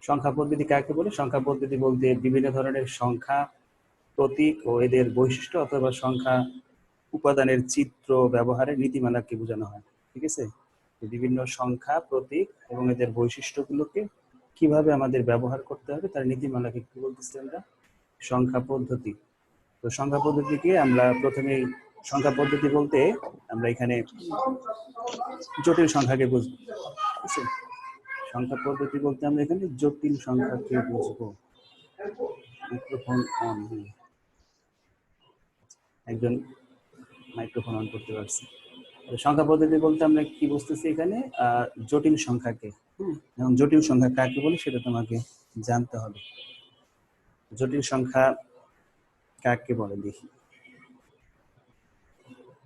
সংখ্যা পদ্ধতি কাকে বলে? সংখ্যা পদ্ধতি বলতে বিভিন্ন ধরনের সংখ্যা, প্রতীক ও এদের বৈশিষ্ট্য অথবা সংখ্যা উপাদানের চিত্র ব্যবহারের নীতিমালাকে বোঝানো হয়। ঠিক আছে, বিভিন্ন সংখ্যা, প্রতীক এবং এদের বৈশিষ্ট্যগুলোকে কিভাবে আমাদের ব্যবহার করতে হবে তার নীতিমালাকে কি বলতেছি আমরা? সংখ্যা পদ্ধতি। তো সংখ্যা পদ্ধতিকে আমরা প্রথমেই, সংখ্যা পদ্ধতি বলতে আমরা এখানে জটিল সংখ্যাকে বুঝবো। ঠিক আছে, সংখ্যা পদ্ধতি বলতে আমরা এখানে জটিল সংখ্যাকে বুঝবো। মাইক্রোফোন অন, একজন মাইক্রোফোন অন করতে পারছি। সংখ্যা পদ্ধতি বলতে আমরা কি বুঝতেছি এখানে? জটিল সংখ্যাকে। এবং জটিল সংখ্যা কাকে বলে সেটা তোমাকে জানতে হবে। জটিল সংখ্যা কাকে বলে দেখি,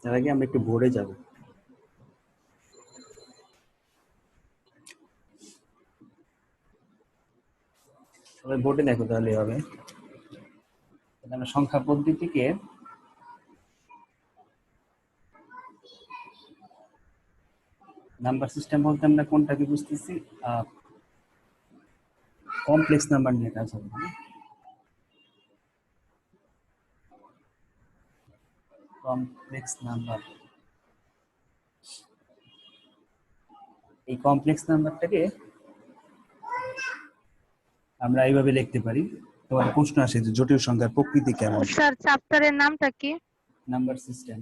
তার আগে আমরা একটু বোর্ডে যাব। সবাই বোর্ডে দেখো, তাহলে হবে। আমরা সংখ্যা পদ্ধতিকে নাম্বার সিস্টেম বলতে আমরা কোনটাকে বুঝতেছি? কমপ্লেক্স নাম্বার নিয়ে কাজ হবে। কমপ্লেক্স নাম্বার, এই কমপ্লেক্স নাম্বারটাকে আমরা এইভাবে লিখতে পারি। তোমার প্রশ্ন আসে যে জটিল সংখ্যার প্রকৃতি কেমন? স্যার চ্যাপ্টারের নামটা কি? Number system.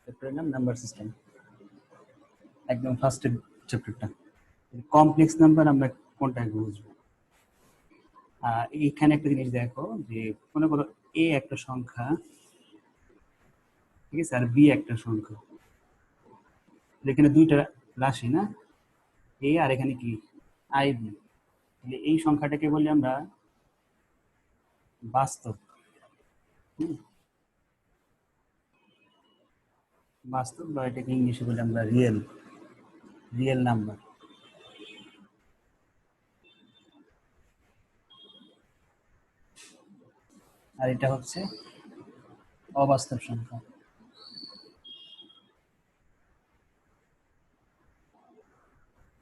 চ্যাপ্টারের নাম নাম্বার সিস্টেম, একদম ফার্স্টের চ্যাপ্টারটা। কমপ্লেক্স নাম্বার আমরা কোনটাকে বুঝবো? এইখানে একটা জিনিস দেখো, যে মনে করো এ একটা সংখ্যা, ঠিক আছে, আর বি একটা সংখ্যা। এখানে দুইটা রাশি না, এ আর এখানে কি আই বি। তাহলে এই সংখ্যাটাকে বলি আমরা বাস্তব। বাস্তব, বা এটাকে ইংলিশে বলি আমরা রিয়েল, রিয়েল নাম্বার। আর এটা হচ্ছে অবাস্তব সংখ্যা।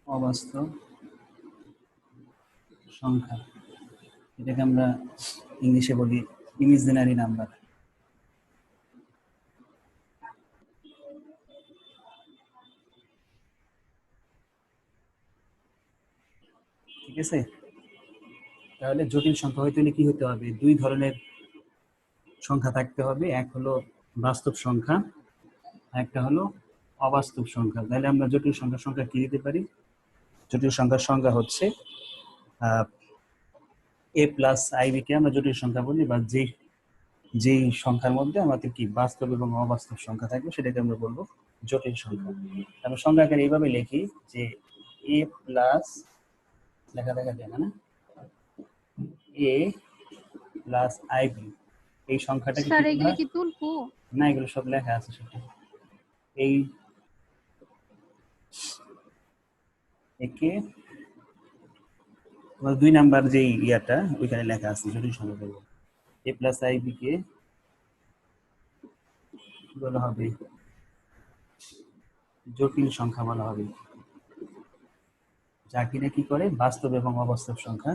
অবাস্তব সংখ্যা, এটাকে আমরা ইংলিশে বলি ইমাজিনারি নাম্বার। ঠিক আছে, তাহলে জটিল সংখ্যা হইতে হলে কি হতে হবে? দুই ধরনের সংখ্যা থাকতে হবে, এক হলো বাস্তব সংখ্যা, একটা হলো অবাস্তব সংখ্যা। তাহলে আমরা জটিল সংখ্যার সংখ্যা কি দিতে পারি? জটিল সংখ্যার সংখ্যা হচ্ছে এ প্লাস আইবি কে আমরা জটিল সংখ্যা বলি, বা যেই সংখ্যার মধ্যে আমাদের কি বাস্তব এবং অবাস্তব সংখ্যা থাকবে সেটাকে আমরা বলবো জটিল সংখ্যা। আমরা সংখ্যা আকারে এইভাবে লিখি যে এ প্লাস, লেখা দেখা যায় না, এ প্লাস আইবি, এই সংখ্যাটাকে স্যার কি বলা এগুলো হয়? কি তুলবো? না, এগুলো সব লেখা আছে সেটা। এই একে দুই নাম্বার যে ইয়াটা ওইখানে লেখা আছে জটিল সংখ্যা বলবো। এ প্লাস আইবি কে কি বলা হবে? জটিল সংখ্যা বলা হবে, যা কিনা কি করে বাস্তব এবং অবাস্তব সংখ্যা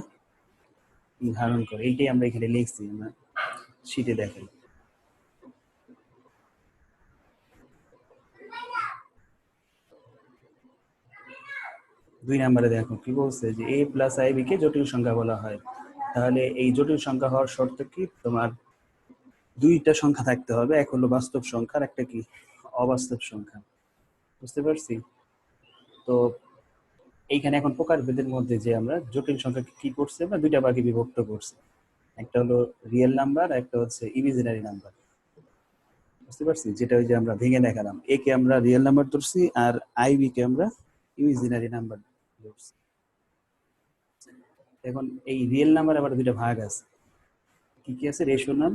ধারণ করে। এইটাই আমরা এখানে লিখছি, আমরা শীটে দেখাই। দুই নম্বরে দেখো কি বলছে, যে এ প্লাস আইবি কে জটিল সংখ্যা বলা হয়। তাহলে এই জটিল সংখ্যা হওয়ার শর্ত কি? তোমার দুইটা সংখ্যা থাকতে হবে, এক হলো বাস্তব সংখ্যা আর একটা কি অবাস্তব সংখ্যা। বুঝতে পারছি? তো এইখানে এখন প্রকারভেদের মধ্যে যে আমরা জটিল সংখ্যাকে কি করছে, আমরা দুইটা ভাগে বিভক্ত করছি, একটা হলো রিয়েল নাম্বার, একটা হচ্ছে ইমাজিনারি নাম্বার। বুঝতে পারছি? যেটা ওই যে আমরা ভেঙে দেখালাম, এ কে আমরা রিয়েল নাম্বার ধরছি আর আইবি কে আমরা ইমাজিনারি নাম্বার ধরছি। এখন এই রিয়েল নাম্বার আবার দুইটা ভাগ আছে, কি কি আছে? রেশনাল,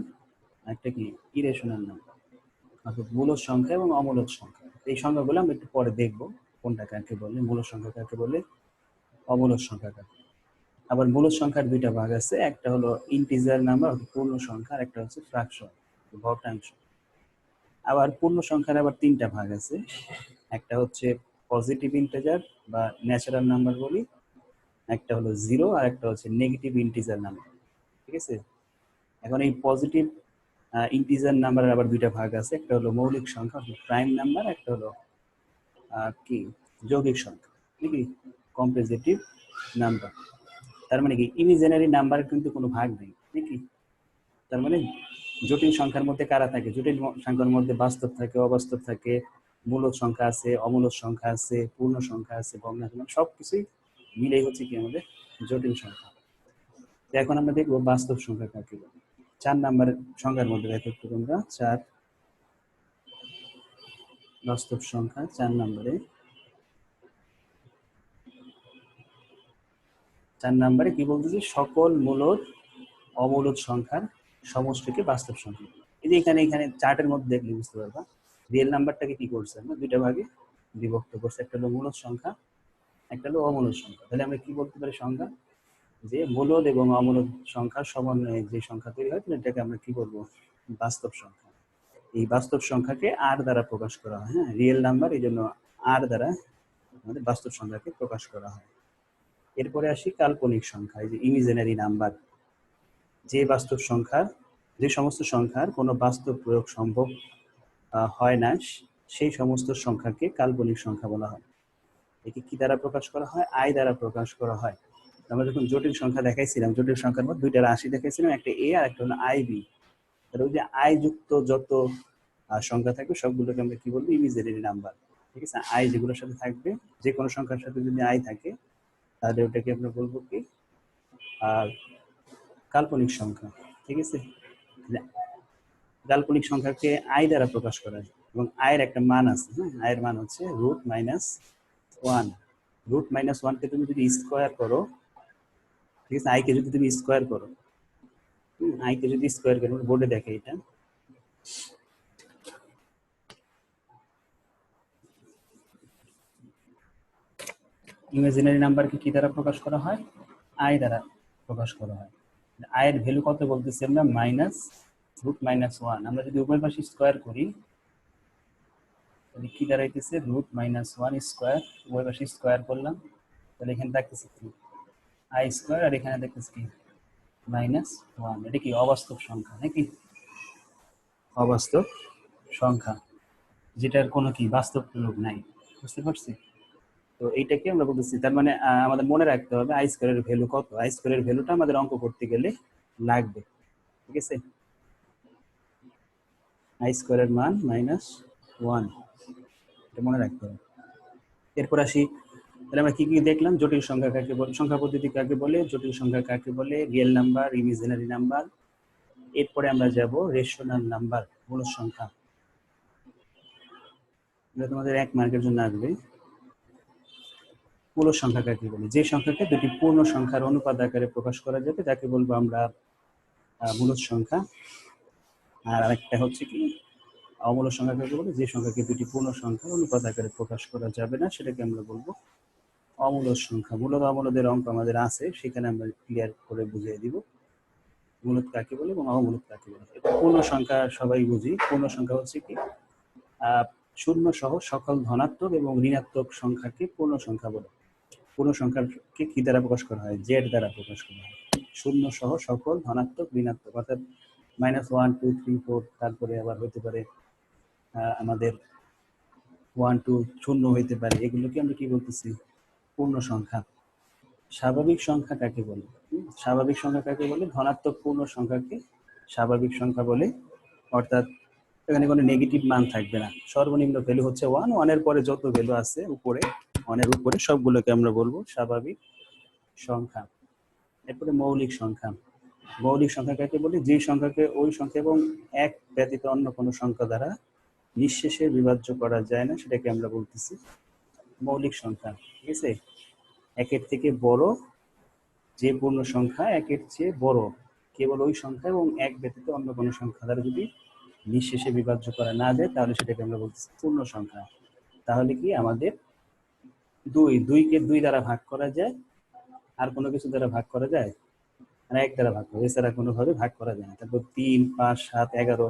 একটা কি ইরেশনাল নাম্বার, অর্থাৎ মূলদ সংখ্যা এবং অমূলদ সংখ্যা। এই সংখ্যাগুলো আমরা একটু পরে দেখবো কোনটা কাকে বলে, মূলদ সংখ্যা কাকে বলে, অমূলদ সংখ্যা কাকে। আবার মূলদ সংখ্যার দুইটা ভাগ আছে, একটা হলো ইন্টিজার নাম্বার পূর্ণ সংখ্যা, আর একটা হচ্ছে ফ্র্যাকশন ভগ্নাংশ। আবার পূর্ণ সংখ্যার আবার তিনটা ভাগ আছে, একটা হচ্ছে পজিটিভ ইন্টিজার বা ন্যাচারাল নাম্বার বলি, একটা হলো 0 আর একটা হচ্ছে নেগেটিভ ইন্টিজার নাম্বার। ঠিক আছে, এখন এই পজিটিভ ইন্টিজার নাম্বারের আবার দুইটা ভাগ আছে, একটা হলো মৌলিক সংখ্যা প্রাইম নাম্বার, একটা হলো কি যৌগিক সংখ্যা নাকি কম্পোজিটিভ নাম্বার। তার মানে কি ইমাজিনারি নাম্বারের কিন্তু কোনো ভাগ নেই নাকি। তার মানে জটিল সংখ্যার মধ্যে কারা থাকে, জটিল সংখ্যার মধ্যে বাস্তব থাকে, অবাস্তব থাকে, মূলদ সংখ্যা আছে, অমূলদ সংখ্যা আছে, পূর্ণ সংখ্যা আছে, ভগ্নাংশ, সবকিছুই মিলেই হচ্ছে কি আমাদের জটিল সংখ্যা। তো এখন আমরা দেখবো বাস্তব সংখ্যা কাকে বলে। 4 নাম্বারের সংখ্যার মধ্যে দেখো একটু তোমরা 4 বাস্তব সংখ্যা 4 নম্বরে, 4 নম্বরে কি বলতেছি, সকল মূলদ অমূলদ সংখ্যার সমষ্টিকে বাস্তব সংখ্যা। এই যে এখানে চার্টের মধ্যে দেখলে বুঝতে পারবা রিয়েল নাম্বারটাকে কি করছে, আমরা দুইটা ভাগে বিভক্ত করছে, একটা হলো মূলদ সংখ্যা, একটা হলো অমূলদ সংখ্যা। তাহলে আমরা কি বলতে পারি সংখ্যা, যে মূলদ এবং অমূলদ সংখ্যার সমন্বয়ে যে সংখ্যা তৈরি হয় এটাকে আমরা কি বলবো, বাস্তব সংখ্যা। এই বাস্তব সংখ্যাকে আর দ্বারা প্রকাশ করা হয়, হ্যাঁ রিয়েল নাম্বার, এই জন্য আর দ্বারা আমাদের বাস্তব সংখ্যাকে প্রকাশ করা হয়। এরপরে আসি কাল্পনিক সংখ্যা, এই যে ইমাজিনারি নাম্বার। যে বাস্তব সংখ্যা, যে সমস্ত সংখ্যার কোনো বাস্তব প্রয়োগ সম্ভব হয় না, সেই সমস্ত সংখ্যাকে কাল্পনিক সংখ্যা বলা হয়। একে কি দ্বারা প্রকাশ করা হয়, আই দ্বারা প্রকাশ করা হয়। আমরা যখন জটিল সংখ্যা দেখাইছিলাম, জটিল সংখ্যার মধ্যে দুইটা রাশি দেখাইছিলাম, একটা এ আর একটা হলো আই বি। তাহলে ওই যে আই যুক্ত যত সংখ্যা থাকবে সবগুলোকে আমরা কি বলবো, ইমাজিনারি নাম্বার। ঠিক আছে, আই যেগুলোর সাথে থাকবে, যে কোনো সংখ্যার সাথে যদি আই থাকে তাহলে ওটাকে আমরা বলবো কি কাল্পনিক সংখ্যা। ঠিক আছে, কাল্পনিক সংখ্যাকে আই দ্বারা প্রকাশ করা হয় এবং আয়ের একটা মান আছে, হ্যাঁ আয়ের মান হচ্ছে √-1। √-1কে তুমি যদি স্কোয়ার করো, ঠিক আছে, আইকে যদি তুমি স্কোয়ার করো, আইকে যদি স্কোয়ার করো, বোর্ডে দেখে এটা, ইমাজিনারি নাম্বারকে কি দ্বারা প্রকাশ করা হয়, আই দ্বারা প্রকাশ করা হয়। আয়ের ভ্যালু কত বলতেছি আমরা, -√-1। আমরা যদি উভয় পাশে স্কোয়ার করি তাহলে কি দাঁড়াইতেছে, √-1 স্কোয়ার, উভয় পাশে স্কোয়ার করলাম, তাহলে এখানে থাকতেছে কি আই স্কোয়ার, আর এখানে দেখতেছি কি -1। এটা কি অবাস্তব সংখ্যা নাকি, অবাস্তব সংখ্যা, যেটার কোনো কি বাস্তব প্রয়োগ নাই। বুঝতে পারছি? তো এইটাকে আমরা বলতেছি, তার মানে আমাদের মনে রাখতে হবে আই স্কোয়ারের ভ্যালু কত, আই স্কোয়ারের ভ্যালুটা আমাদের অঙ্ক করতে গেলে লাগবে। ঠিক আছে, আই স্কোয়ারের মান -1, এটা মনে রাখতে হবে। এরপর আসি, তাহলে আমরা কি কি দেখলাম, জটিল সংখ্যা কাকে বলে, সংখ্যা পদ্ধতি কাকে বলে, জটিল সংখ্যা কাকে বলে, রিয়েল নাম্বার, ইমাজিনারি নাম্বার। এরপরে আমরা যাব রেশনাল নাম্বার, মূলদ সংখ্যা। এটা তোমাদের 1 মার্কের জন্য আসবে। মূলদ সংখ্যা কাকে বলে, যে সংখ্যাকে দুটি পূর্ণ সংখ্যার অনুপাত আকারে প্রকাশ করা যাবে তাকে বলবো আমরা মূলদ সংখ্যা। আর আরেকটা হচ্ছে কি অমূলদ সংখ্যা কাকে বলে, যে সংখ্যাকে দুটি পূর্ণ সংখ্যার অনুপাত আকারে প্রকাশ করা যাবে না সেটাকে আমরা বলবো অমূলদ সংখ্যা। মূলদ অমূলদের অঙ্ক আমাদের আছে, সেখানে আমরা ক্লিয়ার করে বুঝিয়ে দিব মূলদ কাকে বলে এবং অমূলদ কাকে বলে। পূর্ণ সংখ্যা সবাই বুঝি, পূর্ণ সংখ্যা হচ্ছে কি শূন্য সহ সকল ধনাত্মক এবং ঋণাত্মক সংখ্যাকে পূর্ণ সংখ্যা বলে। পূর্ণ সংখ্যাকে কি দ্বারা প্রকাশ করা হয়, জেড দ্বারা প্রকাশ করা হয়। শূন্য সহ সকল ধনাত্মক ঋণাত্মক, অর্থাৎ -1, 2, 3, 4, তারপরে আবার হতে পারে আমাদের 1, 2 শূন্য হইতে পারে, এগুলোকে আমরা কি বলতেছি, পূর্ণ সংখ্যা। স্বাভাবিক সংখ্যা কাকে বলে, স্বাভাবিক সংখ্যা কাকে বলে, ধনাত্মক পূর্ণ সংখ্যাকে স্বাভাবিক সংখ্যা বলে, অর্থাৎ এখানে কোনো নেগেটিভ মান থাকবে না, সর্বনিম্ন ভ্যালু হচ্ছে 1, 1-এর পরে যত ভ্যালু আছে উপরে 1-এর উপরে সবগুলোকে আমরা বলবো স্বাভাবিক সংখ্যা। এরপরে মৌলিক সংখ্যা। মৌলিক সংখ্যা কাকে বলে, যে সংখ্যাকে ওই সংখ্যা এবং 1 ব্যতীত অন্য কোনো সংখ্যা দ্বারা নিঃশেষে বিভাজ্য করা যায় না সেটাকে আমরা বলতেছি মৌলিক সংখ্যা। ঠিক আছে, 1-এর থেকে বড় যে পূর্ণ সংখ্যা 1-এর চেয়ে বড় কেবল ওই সংখ্যা এবং 1 ব্যতীত অন্য কোনো সংখ্যা দ্বারা যদি নিঃশেষে বিভাজ্য করা না যায় তাহলে সেটাকে আমরা বলতেছি পূর্ণ সংখ্যা। তাহলে কি আমাদের 2কে 2 দ্বারা ভাগ করা যায়, আর কোনো কিছু দ্বারা ভাগ করা যায়, আর 1 দ্বারা ভাগ করা, এছাড়া কোনোভাবে ভাগ করা যায় না। তারপর 3, 5, 7, 11,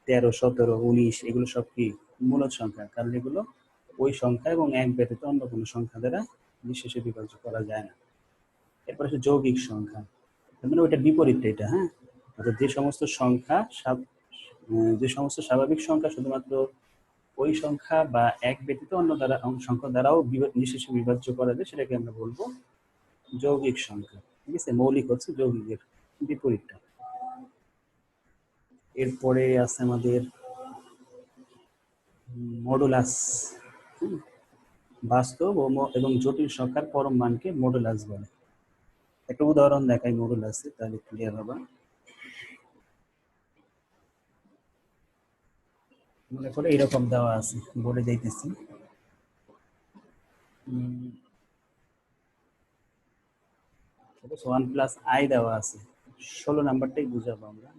13, 17, 19 এগুলো সব কি মূলদ সংখ্যা, কারণ এগুলো ওই সংখ্যা এবং এক ব্যতীত অন্য কোনো সংখ্যা দ্বারা নিঃশেষে বিভাজ্য করা যায় না। এরপর হচ্ছে যৌগিক সংখ্যা, মানে ওইটার বিপরীতটা এটা, হ্যাঁ। অর্থাৎ যে সমস্ত স্বাভাবিক সংখ্যা শুধুমাত্র ওই সংখ্যা বা এক ব্যতীত অন্য সংখ্যা দ্বারাও নিঃশেষে বিভাজ্য করা যায়, সেটাকে আমরা বলবো যৌগিক সংখ্যা। ঠিক আছে, মৌলিক হচ্ছে যৌগিকের বিপরীতটা। এরপরে আছে আমাদের মডুলাস। বাস্তব এবং জটিল সংখ্যার পরম মানকে মডুলাস বলে। একটা উদাহরণ দেখাই মডুলাসে, তাহলে ক্লিয়ার হবে। মনে করে এরকম দেওয়া আছে, বলে দিতেছি। 1 প্লাস আই দেওয়া আছে, 16 নাম্বারটাই বুঝাবো আমরা।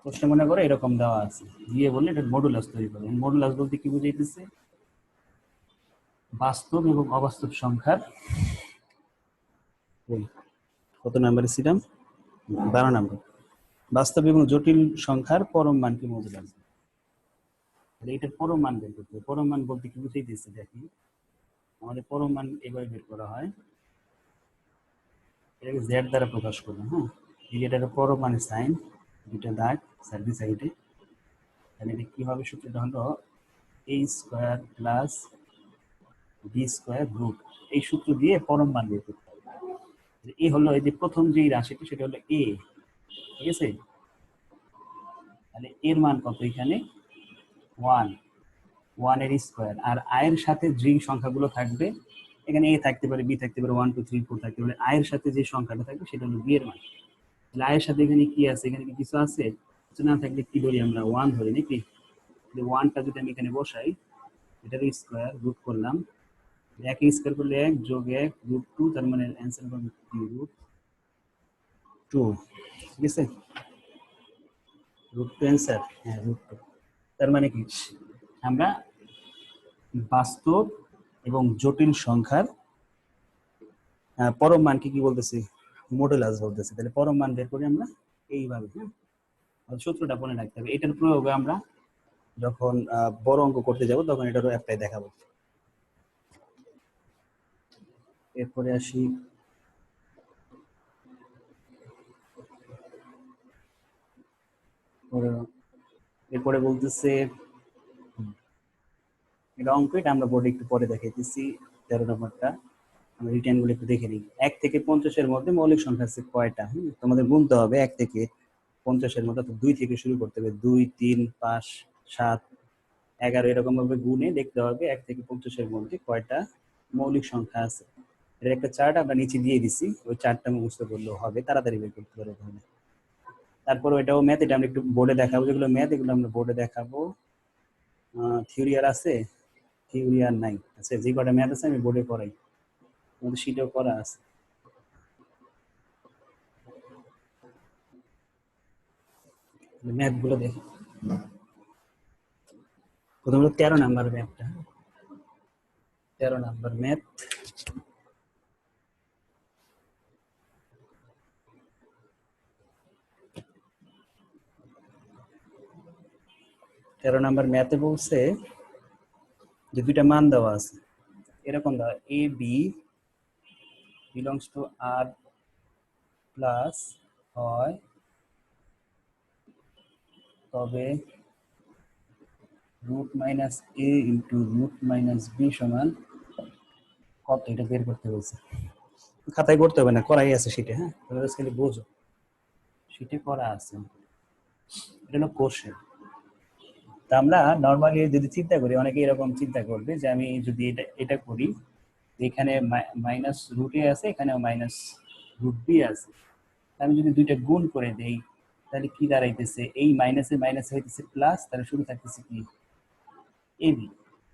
প্রশ্ন মনে করে এরকম দেওয়া আছে, দিয়ে বললে এটা মডুলাস তৈরি করবে। মডুলাস বলতে কি বুঝাইতেছে? বাস্তব এবং অবাস্তব সংখ্যার, কত নাম্বারে ছিলাম? 12 নাম্বার। বাস্তব এবং জটিল সংখ্যার পরম মানকে মডুলাস। এটার পরম মান বের করতে হবে। পরম মান বলতে কি বুঝাইতেছে দেখি, আমাদের পরম মান এভাবে বের করা হয়, এটাকে জেড দ্বারা প্রকাশ করবো। হ্যাঁ, এটাকে পরম মানে সাইন, দুইটা দাগ সাইড সাইডে। তাহলে এটা কি হবে? সূত্রটা হলো a square plus B square root. এই সূত্র দিয়ে পরম মান বের করতে হবে। এ হলো এই যে প্রথম যে রাশিটি, সেটা হলো এ। ঠিক আছে, তাহলে এর মান কত? এখানে 1, 1 এর স্কয়ার। আর আয়ের সাথে যে সংখ্যাগুলো থাকবে, এখানে এ থাকতে পারে, বি থাকতে পারে, 1 2 3 4 থাকতে পারে। আয়ের সাথে যে সংখ্যাটা থাকবে সেটা হলো বি এর মান। তাহলে আয়ের সাথে এখানে কি আছে? এখানে কি কিছু আছে? কিছু না থাকলে কি ধরি আমরা? 1 ধরি নাকি? 1টা যদি আমি এখানে বসাই, এটার স্কয়ার রুট করলাম, 1 স্কয়ার করলে 1 যোগ 1 রুট 2, তার মানে অ্যান্সার হবে কি? রুট 2। ঠিক আছে, রুট 2 অ্যান্সার। হ্যাঁ, রুট 2। তার মানে কি, আমরা বাস্তব এবং জটিল সংখ্যার পরম মানকে কি বলতেছি? মডুলাস বলতেছি। তাহলে পরম মান বের করি আমরা এইভাবে। হ্যাঁ, সূত্রটা মনে রাখতে হবে। এটার প্রয়োগে আমরা যখন বড় অঙ্ক করতে যাব তখন এটারও অ্যাপ্লাই দেখাবো। এরপরে আসি এরপরে বলতেছে এটা অঙ্ক, এটা আমরা বোর্ডে একটু পরে দেখাইতেছি। 13 নম্বরটা আমরা রিটার্ন গুলো একটু দেখে নিই। 1 থেকে 50-এর মধ্যে মৌলিক সংখ্যা আছে কয়টা? তোমাদের গুনতে হবে 1 থেকে 50-এর মধ্যে। তো 2 থেকে শুরু করতে হবে, 2 3 5 7 11 এরকম ভাবে গুনে দেখতে হবে 1 থেকে 50-এর মধ্যে কয়টা মৌলিক সংখ্যা আছে। এর একটা চার্ট আমরা নিচে দিয়ে দিছি, ওই চার্টটা মুখস্থ করলেও হবে, তাড়াতাড়ি বের করতে পারবে তাহলে। তারপর এটাও ম্যাথ, এটা আমরা একটু বোর্ডে দেখাবো। যেগুলো ম্যাথ এগুলো আমরা বোর্ডে দেখাবো। থিওরি আর আছে? থিওরি আর নাই। আচ্ছা, যে কটা ম্যাথ আছে আমি বোর্ডে করাই, আমাদের শীটেও করা আছে। ম্যাথ গুলো দেখি। প্রথম হলো 13 নাম্বার ম্যাথটা। 13 নাম্বার ম্যাথ। 13 নাম্বার ম্যাথে বলছে যে দুইটা মান দেওয়া আছে, এরকম দেওয়া, A B belongs to R plus হয় তবে root minus A into root minus B সমান কত? এটা বের করতে বলছে। খাতায় করতে হবে না, করাই আছে শীটে। হ্যাঁ, তাহলে খালি বোঝো, শীটে করা আছে। এটা হলো কোশ্চেন। তা আমরা নর্মালি যদি চিন্তা করি, অনেকে এরকম চিন্তা করবে যে আমি যদি এটা করি, এখানে মাইনাস রুট এ আছে, এখানেও মাইনাস রুট বি আছে, আমি যদি দুইটা গুণ করে দেই তাহলে কি দাঁড়াইতেছে? এই মাইনাসে মাইনাস হইতেছে প্লাস, তাহলে শুরু থাকতেছে কি? এবি।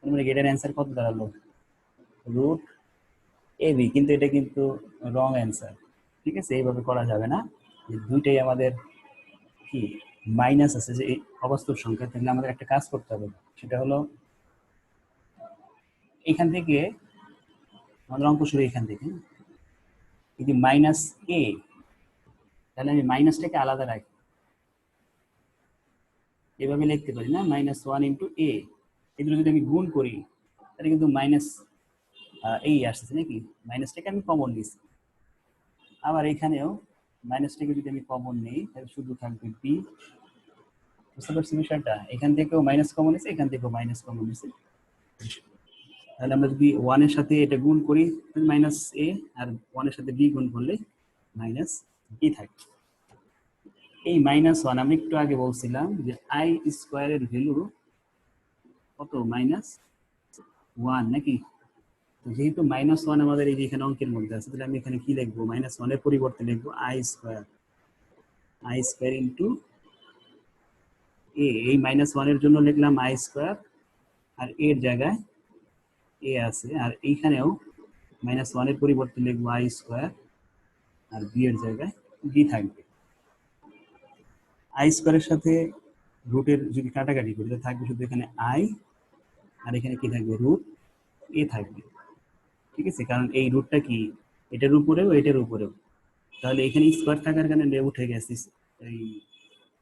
মানে এটার অ্যান্সার কত দাঁড়ালো? Root A. কিন্তু এটা কিন্তু রং অ্যান্সার। ঠিক আছে, এইভাবে করা যাবে না। দুইটাই আমাদের কি মাইনাস আছে, যে অবাস্তব সংখ্যা। তাহলে আমাদের একটা কাজ করতে হবে, সেটা হলো এখান থেকে আমাদের অঙ্ক শুরু, এখান থেকে যদি মাইনাস এ, তাহলে আমি মাইনাসটাকে আলাদা রাখি। এভাবে লিখতে পারি না, -1 ইন্টু এ। এগুলো যদি আমি গুণ করি তাহলে কিন্তু মাইনাস এই আসছে নাকি, মাইনাসটাকে আমি কমন নিয়েছি। আবার এখানেও মাইনাসটাকে যদি আমি কমন নিই তাহলে শুধু থাকবে বি। বুঝতে পারছি বিষয়টা? এখান থেকেও মাইনাস কমন নিয়েছে, এখান থেকেও মাইনাস কমন নিয়েছে। তাহলে আমরা যদি 1 এর সাথে এটা গুণ করি মাইনাস এ, আর 1 এর সাথে বি গুণ করলে মাইনাস বি থাকে। এই -1 আমি একটু আগে বলছিলাম যে আই স্কোয়ারের ভ্যালু কত, -1 নাকি? তো যেহেতু -1 আমাদের এই যে এখানে অঙ্কের মধ্যে আছে, তাহলে আমি এখানে কি লিখবো, -1 এর পরিবর্তে লিখবো আই স্কোয়ার ইন্টু এ। এই -1 এর জন্য লিখলাম আই স্কোয়ার, আর এর জায়গায় এ আছে, আর এইখানেও -1 এর পরিবর্তে লিখবো আই স্কোয়ার, আর বি এর জায়গায় বি থাকবে। আই স্কোয়ারের সাথে রুটের যদি কাটাকাটি করি তাহলে থাকবে শুধু এখানে আই, আর এখানে কি থাকবে, রুট এ থাকবে। ঠিক আছে, কারণ এই রুটটা কি এটার উপরেও এটার উপরেও, তাহলে এখানে স্কোয়ার থাকার কারণে উঠে গেছে এই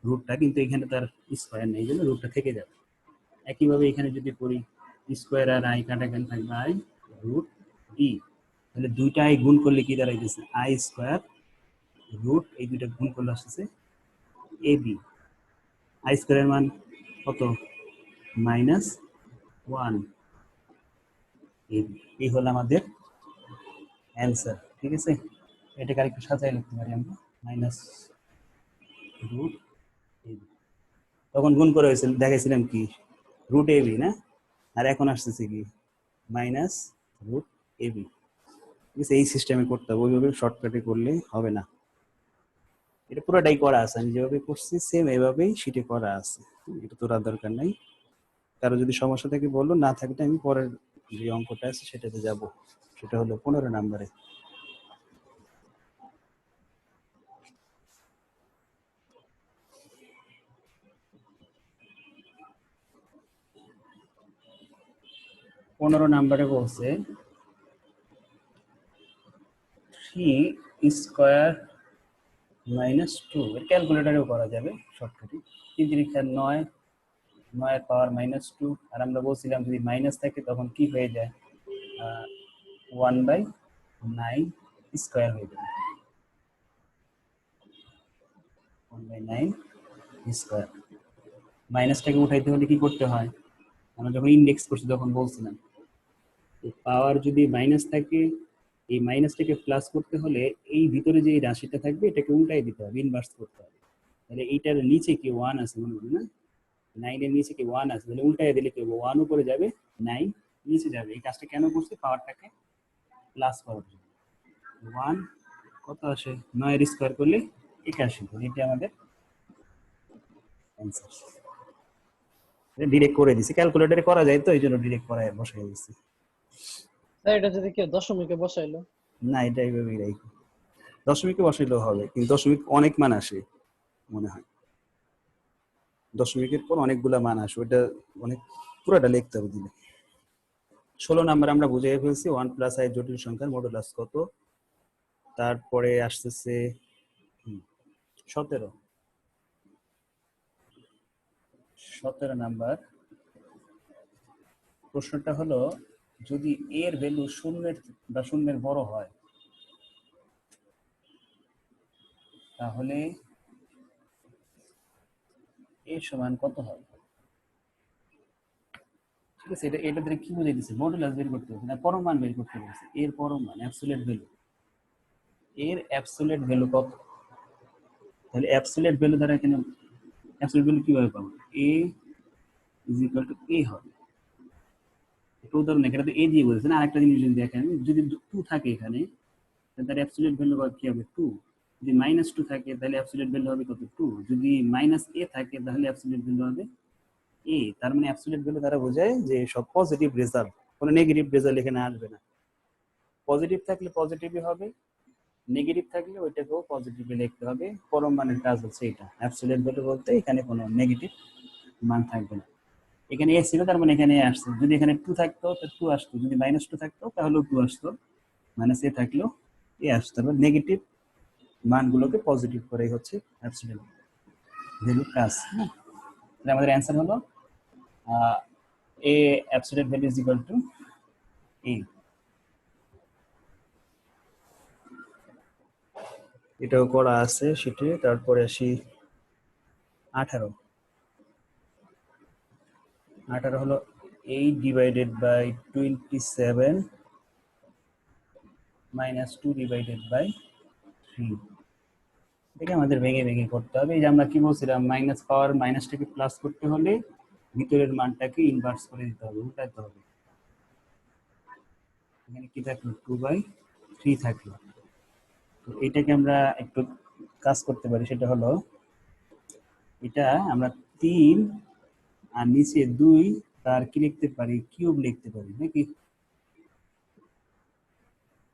রুটটা, কিন্তু এখানে তার স্কোয়ার নেই, জন্য রুটটা থেকে যাবে। একইভাবে এখানে যদি করি স্কোয়ার আর আই কাটাকাটি থাকবে আই রুট বি, তাহলে দুইটা আই গুণ করলে কি দাঁড়াইতেছে, আই স্কোয়ার রুট, এই দুইটা গুণ করলে আসতেছে এ বি। আই স্কোয়ারের মান কত, -1 এ বি। এই হলো আমাদের অ্যান্সার। ঠিক আছে, এটাকে আরেকটু সাজায় লিখতে পারি আমরা, মাইনাস রুট এ বি। তখন গুণ করে হয়েছিল, দেখাইছিলাম কি রুট এ বি না, আর এখন আসতেছে কি মাইনাস রুট এ বি। ঠিক আছে, এই সিস্টেমে করতে হবে, ওইভাবে শর্টকাটে করলে হবে না। এটা পুরোটাই করা আছে, আমি যেভাবে করছি সেম এভাবেই শিটে করা আছে, এটা তোলার দরকার নাই। কারো যদি সমস্যা থাকে বললো, না থাকলে আমি পরের যে অঙ্কটা আছে সেটাতে যাব, সেটা হলো 15 নম্বরে। নম্বরে বলছে 3 স্কোয়ার -2, এর ক্যালকুলেটারেও করা যাবে শর্টকাটে। 3 3 9, 9 এর পাওয়ার -2, আর আমরা বলছিলাম যদি মাইনাস থাকে তখন কি হয়ে যায়, 1/9 স্কোয়ার হয়ে যাবে, 1/9 স্কোয়ার। মাইনাসটাকে উঠাইতে হলে কি করতে হয়, আমরা যখন ইন্ডেক্স করছি তখন বলছিলাম পাওয়ার যদি মাইনাস থাকে, এই মাইনাসটাকে প্লাস করতে হলে এই ভিতরে যে রাশিটা থাকবে এটাকে উল্টাই দিতে হবে, ইনভার্স করতে হবে। তাহলে এইটার নিচে কি 1 আছে মনে করি না, 9 এর নিচে কি 1 আছে, তাহলে উল্টাই দিলে কি হবে, 1 উপরে যাবে 9 নিচে যাবে। এই কাজটা কেন করছি, পাওয়ারটাকে প্লাস করার জন্য। 1 কত আসে, 9 এর স্কোয়ার করলে 81, এটা আমাদের অ্যান্সার। ডিরেক্ট করে দিছি, ক্যালকুলেটরে করা যায় তো এই জন্য ডিরেক্ট করায় বসাই দিছি। স্যার এটা যদি কেউ দশমিকে বসাইলো, না এটা এইভাবেই রাখি, দশমিকে বসাইলেও হবে, কিন্তু দশমিক অনেক মান আসে মনে হয়, দশমিকের পর অনেকগুলা মান আসে, ওটা অনেক পুরোটা লিখতে হবে দিলে। 16 নাম্বার আমরা বুঝে ফেলছি 1 প্লাস আই জটিল সংখ্যার মডুলাস কত। তারপরে আসতেছে 17 নাম্বার প্রশ্নটা হলো, যদি এর ভ্যালু শূন্যের বা শূন্যের বড় হয় তাহলে এর সমান কত হবে। ঠিক আছে, এটা দিয়ে কি বুঝাই দিচ্ছে, মডুলাস বের করতে হবে না, পরম মান বের করতে বলছে, এর পরম মান অ্যাবসলিউট ভ্যালু, এর অ্যাবসলিউট ভ্যালু কত। তাহলে অ্যাবসলিউট ভ্যালু দ্বারা এখানে অ্যাবসলিউট ভ্যালু কিভাবে পাবো, এ ইজ ইকুয়াল টু এ হবে। একটা উদাহরণ এখানে তো এ দিয়ে বলেছে না, আরেকটা জিনিস যদি দেখেন, যদি 2 থাকে এখানে তাহলে অ্যাবসলিউট ভ্যালু কি হবে 2, যদি -2 থাকে তাহলে অ্যাবসলিউট ভ্যালু হবে কত 2, যদি -a থাকে তাহলে অ্যাবসলিউট ভ্যালু হবে a। তার মানে অ্যাবসলিউট ভ্যালু দ্বারা বোঝায় যে সব পজিটিভ রেজাল্ট, কোনো নেগেটিভ রেজাল্ট এখানে আসবে না। পজিটিভ থাকলে পজিটিভই হবে, নেগেটিভ থাকলে ওইটাকেও পজিটিভে লিখতে হবে। পরম মানের কাজ হচ্ছে এটা, অ্যাবসলিউট ভ্যালু বলতে এখানে কোনো নেগেটিভ মান থাকবে না। এখানে এ ছিল তার মানে এখানে এ আসতো, যদি এখানে 2 থাকতো তো 2 আসতো, যদি -2 থাকতো তাহলেও 2 আসতো, -a থাকলেও এ আসতো। তারপর নেগেটিভ মানগুলোকে পজিটিভ করেই হচ্ছে অ্যাবসলিউট ভ্যালুর কাজ। তাহলে আমাদের অ্যান্সার হলো a absolute value is equal to a। এটাও করা আছে সেটি। তারপরে আসি 18 হলো 8 divided by 27 minus 2 divided by 3। এটাকে আমাদের ভেঙে ভেঙে করতে হবে। এই যে আমরা কি বলছিলাম, মাইনাস পাওয়ার মাইনাসটাকে প্লাস করতে হলে ভিতরের মানটাকে ইনভার্স করে দিতে হবে, উল্টাতে হবে। এখানে কি থাকলো, 2/3 থাকলো। তো এটাকে আমরা একটু কাজ করতে পারি, সেটা হলো এটা আমরা 3 আর নিচে 2 তার কি লিখতে পারি, কিউব লিখতে পারি নাকি?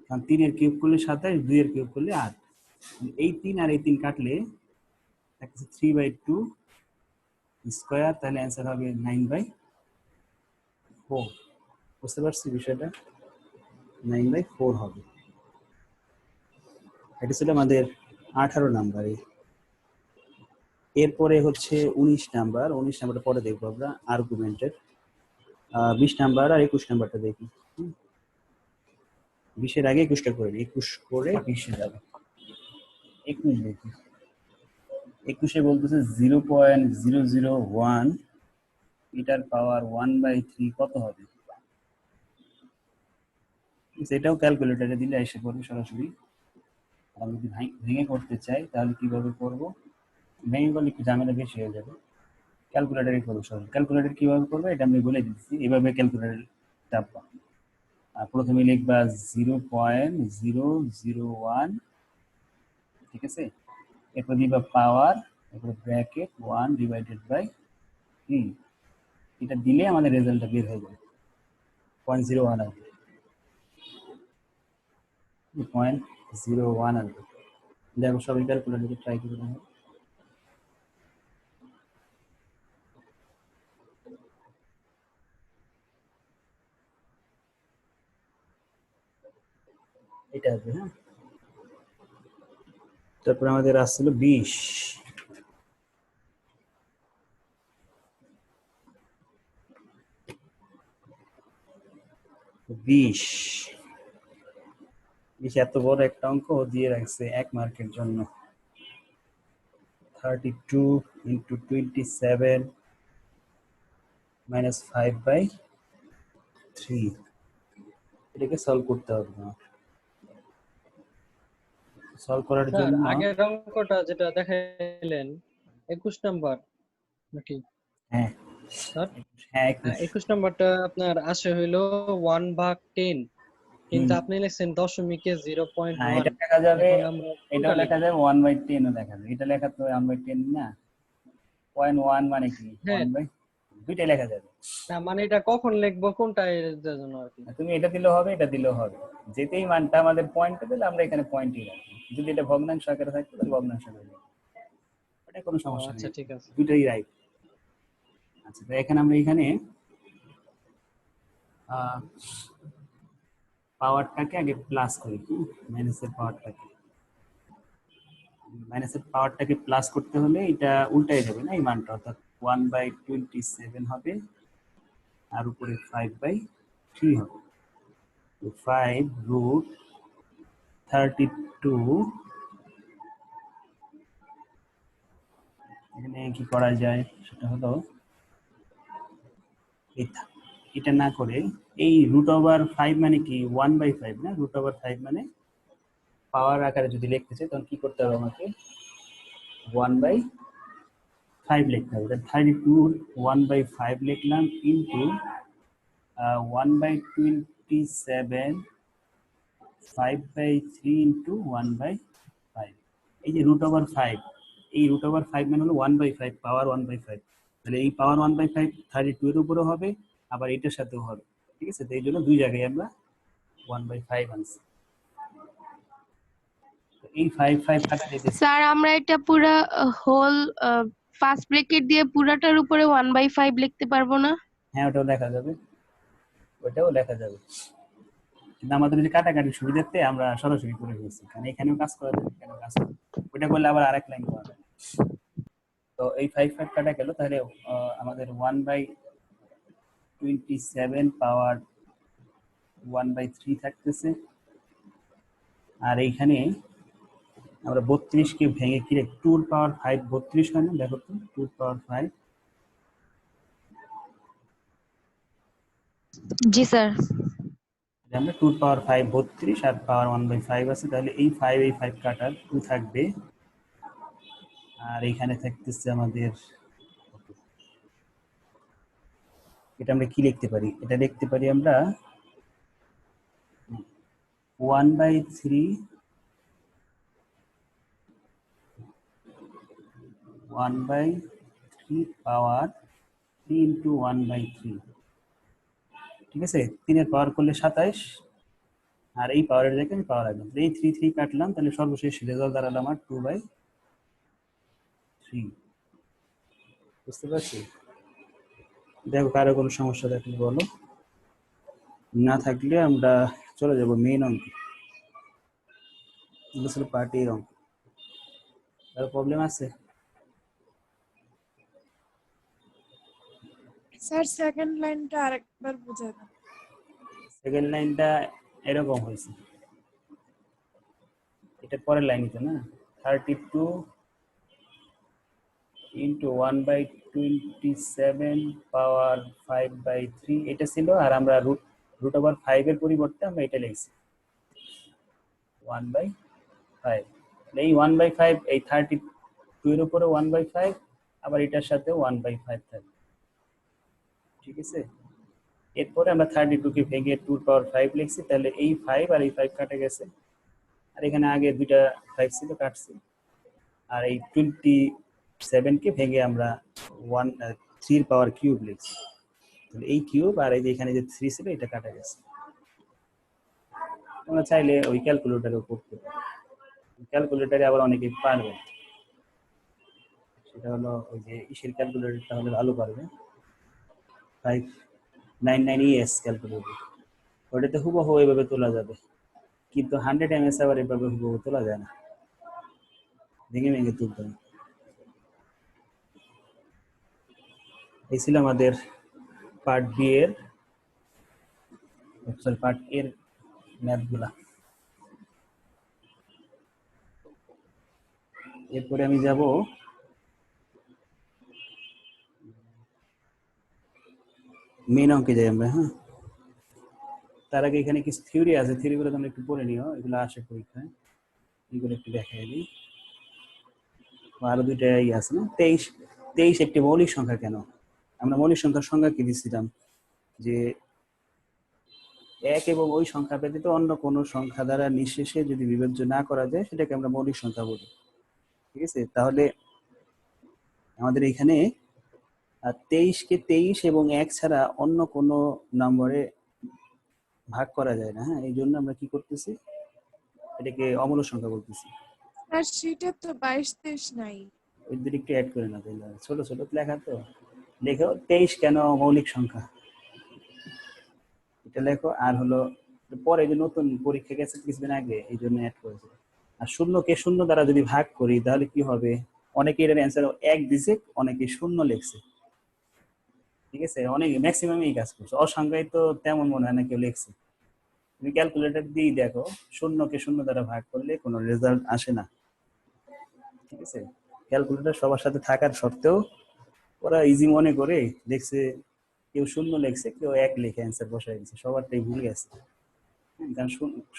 কারণ 3 এর কিউব করলে 27, 2 এর কিউব করলে 8। এই 3 আর এই 3 কাটলে থাকছে 3/2 স্কয়ার, তাহলে অ্যান্সার হবে 9/4। বুঝতে পারছি বিষয়টা? 9/4 হবে। এটা ছিল আমাদের 18 নাম্বারে। এরপরে হচ্ছে 19 নাম্বার। 19 নাম্বারটা পরে দেখবো আমরা আর্গুমেন্টের। 20 নাম্বার আর 21 নাম্বারটা দেখি। 20-এর আগে 21টা করে নিই, 21 করে 20-এ যাবে। 21 দেখি। 21-এ বলতেছে 0.001 মিটার পাওয়ার 1/3 কত হবে? এটাও ক্যালকুলেটরে দিলে এসে পড়বে সরাসরি। আমি যদি ভেঙে করতে চাই তাহলে কিভাবে করব? ভেঙে করলে একটু ঝামেলা বেশি হয়ে যাবে, ক্যালকুলেটরে করবো সরাসরি। ক্যালকুলেটর কিভাবে করবে এটা আমি বলে দিচ্ছি, এভাবে ক্যালকুলেটর চাপবা। প্রথমে লিখবা 0.001, ঠিক আছে? এরপর দিবা পাওয়ার, এরপর ব্র্যাকেট 1 ডিভাইডেড বাই 3। এটা দিলে আমাদের রেজাল্টটা বের হয়ে যাবে, 0.01 আসবে। 0.01 আসবে। দেখো সবাই ক্যালকুলেটরে ট্রাই করে দেখো। এটা আসবে, হ্যাঁ। তারপর আমাদের আসছিল 20। 20 এত বড় একটা অঙ্ক দিয়ে রাখছে 1 মার্কের জন্য। 32 into 27 minus 5/3। এটাকে সলভ করতে হবে। সলভ করার স্যার জন্য আগের অঙ্কটা যেটা দেখাইলেন 21 নাম্বার নাকি হ্যাঁ স্যার? হ্যাঁ 21 নাম্বারটা আপনার আসে হইলো 1/10, কিন্তু আপনি লিখছেন দশমিকে হ্যাঁ, 0.1। এটা লেখা যাবে, এখন আমরা এটাও কোনটা লেখা লিখব? যাবে 1/10 ও লেখা যাবে। এটা লেখা তো 1/10 না, 0.1 মানে কি হ্যাঁ, 1/, দুইটাই লেখা যাবে। না মানে এটা কখন লিখবো কোনটা এর জন্য আর কি। তুমি এটা দিলেও হবে, এটা দিলেও হবে। যেতেই মানটা আমাদের পয়েন্টে দিলে আমরা এখানে পয়েন্টই রাখি। যদি এটা ভগ্নাংশ আকারে থাকতো তাহলে ভগ্নাংশ আকারে লিখবো, এটা কোনো ও সমস্যা আচ্ছা নেই, ঠিক আছে। দুটোই রাইট। আচ্ছা, তো এখানে আমরা এখানে পাওয়ারটাকে আগে প্লাস করি, কি মাইনাসের পাওয়ারটাকে প্লাস করতে হলে এটা উল্টাই যাবে না, এই মানটা, অর্থাৎ 1/27 হবে আর উপরে 5/3 হবে। 5√32। এখানে কি করা যায় সেটা হলো এটা না করে এই √5 মানে কি 1/5 না, √5 মানে পাওয়ার আকারে যদি লিখতে চাই তখন কি করতে হবে, আমাকে 1/5 লিখতে হবে। 32 1/5 লিখলাম ইন্টু 1/27 5/3 ইন্টু 1/5। এই যে √5, এই √5 মানে হলো 1/5, পাওয়ার 1/5। তাহলে এই পাওয়ার 1/5 32 এর উপরে হবে, আবার এটার সাথেও হবে, ঠিক আছে? তো এই জন্য দুই জায়গায় আমরা 1/5 আনছি। এই 5 কাটা যেতেছে। স্যার আমরা এটা পুরা হোল ফার্স্ট ব্র্যাকেট দিয়ে পুরাটার উপরে 1/5 লিখতে পারবো না? হ্যাঁ, ওটাও লেখা যাবে, ওটাও লেখা যাবে, কিন্তু আমাদের যে কাটাকাটি সুবিধার্থে আমরা সরাসরি করে ফেলছি, কারণ এখানেও কাজ করা যাবে, এখানেও কাজ করা যাবে। ওটা করলে আবার আরেক লাইন করা যাবে। তো এই 5 কাটা গেল, তাহলে আমাদের 1/27 পাওয়ার 1/3 থাকতেছে। আর এইখানে আমরা 32 কে ভেঙে কি 2 পাওয়ার 5 32 হয় না? দেখো তো 2 পাওয়ার 5, জি স্যার। আমরা 2 পাওয়ার 5 32 আর পাওয়ার 1/5 আছে, তাহলে এই 5 কাটার 2 থাকবে। আর এইখানে থাকতেছে আমাদের, এটা আমরা কি লিখতে পারি? এটা লিখতে পারি আমরা 1/3 পাওয়ার 3 ইন্টু 1/3। ঠিক আছে, 3 এর পাওয়ার করলে 27, আর এই পাওয়ারের জায়গায় আমি পাওয়ার রাখলাম। এই 3 কাটলাম, তাহলে সর্বশেষ রেজাল্ট দাঁড়ালো আমার 2/3। বুঝতে পারছি? দেখো কারো কোনো সমস্যা থাকলে বলো, না থাকলে আমরা চলে যাব মেইন অঙ্কে। এগুলো ছিল পার্টি এর অঙ্ক। কারো প্রবলেম আছে? স্যার সেকেন্ড লাইনটা আরেকবার বুঝাবেন। সেকেন্ড লাইনটা এরকম হয়েছে, এটা পরের লাইনই তো না, 32 ইন্টু 1/27 পাওয়ার 5/3 এটা ছিল। আর আমরা রুট ওভার 5 এর পরিবর্তে আমরা এটা লিখছি 1/5। এই 1/5 এই 32 এর উপরে 1/5, আবার এটার সাথে 1/5 থাকবে। ঠিক আছে, এরপরে আমরা 32 কে ভেঙে 2 পাওয়ার 5 লিখছি, তাহলে এই 5 আর এই 5 কাটা গেছে, আর এখানে আগে দুইটা 5 ছিল কাটছি। আর এই 27 কে ভেঙে আমরা 3 পাওয়ার কিউব লিখছি, তাহলে এই কিউব আর এই যে এখানে যে 3 ছিল এটা কাটা গেছে। তোমরা চাইলে ওই ক্যালকুলেটরেও করতে পারো, ক্যালকুলেটরে আবার অনেকেই পারবে, সেটা হলো ওই যে ইসের ক্যালকুলেটরটা হলে ভালো পারবে, 599ES ক্যালকুলেটর, ওটাতে হুবহু এইভাবে তোলা যাবে। কিন্তু 100 ms আবার এভাবে হুবহু তোলা যায় না, ভেঙে ভেঙে তুলতে হবে। এই ছিল আমাদের পার্ট বি এর, সরি পার্ট এর ম্যাথগুলা। এরপরে আমি যাব মেন অঙ্কে যাই আমরা। হ্যাঁ, তার আগে এখানে কিছু থিওরি আছে, থিওরিগুলো তোমরা একটু পড়ে নিও, এগুলো আসে পরীক্ষায়, এগুলো একটু দেখাই দিই। আরো দুইটা ই আছে না, 23 একটি মৌলিক সংখ্যা কেন? আমরা মৌলিক সংখ্যার সংজ্ঞা কি দিয়েছিলাম যে এক এবং ওই সংখ্যা ব্যতীত অন্য কোনো সংখ্যা দ্বারা নিঃশেষে যদি বিভাজ্য না করা যায় সেটাকে আমরা মৌলিক সংখ্যা বলি। ঠিক আছে, তাহলে আমাদের এখানে 23 কে 23 এবং 1 ছাড়া অন্য কোনো নম্বরে ভাগ করা যায় না। হ্যাঁ, এই জন্য আমরা কি করতেছি, এটাকে অমূলক সংখ্যা বলতেছি। স্যার শীটে তো 22-23 নাই। ওই দুটো একটু অ্যাড করে না, তাহলে ছোট ছোট লেখা তো, লেখো 23 কেন মৌলিক সংখ্যা, এটা লেখো। আর হলো পরে যে নতুন পরীক্ষা গেছে কিছুদিন আগে, এই জন্য অ্যাড করেছে। আর শূন্যকে শূন্য দ্বারা যদি ভাগ করি তাহলে কি হবে, অনেকে এর অ্যান্সার 1 দিছে, অনেকে শূন্য লিখছে। ঠিক আছে, অনেক ম্যাক্সিমাম এই কাজ করছে, অসংখ্যায় তো তেমন মনে হয় না কেউ লিখছে। তুমি ক্যালকুলেটর দিয়ে দেখো, শূন্যকে শূন্য দ্বারা ভাগ করলে কোনো রেজাল্ট আসে না। ঠিক আছে, ক্যালকুলেটর সবার সাথে থাকার সত্ত্বেও ওরা ইজি মনে করে দেখছে, কেউ শূন্য লিখছে, কেউ 1 লিখে অ্যান্সার বসাই দিচ্ছে, সবারটাই ভুল গেছে। কারণ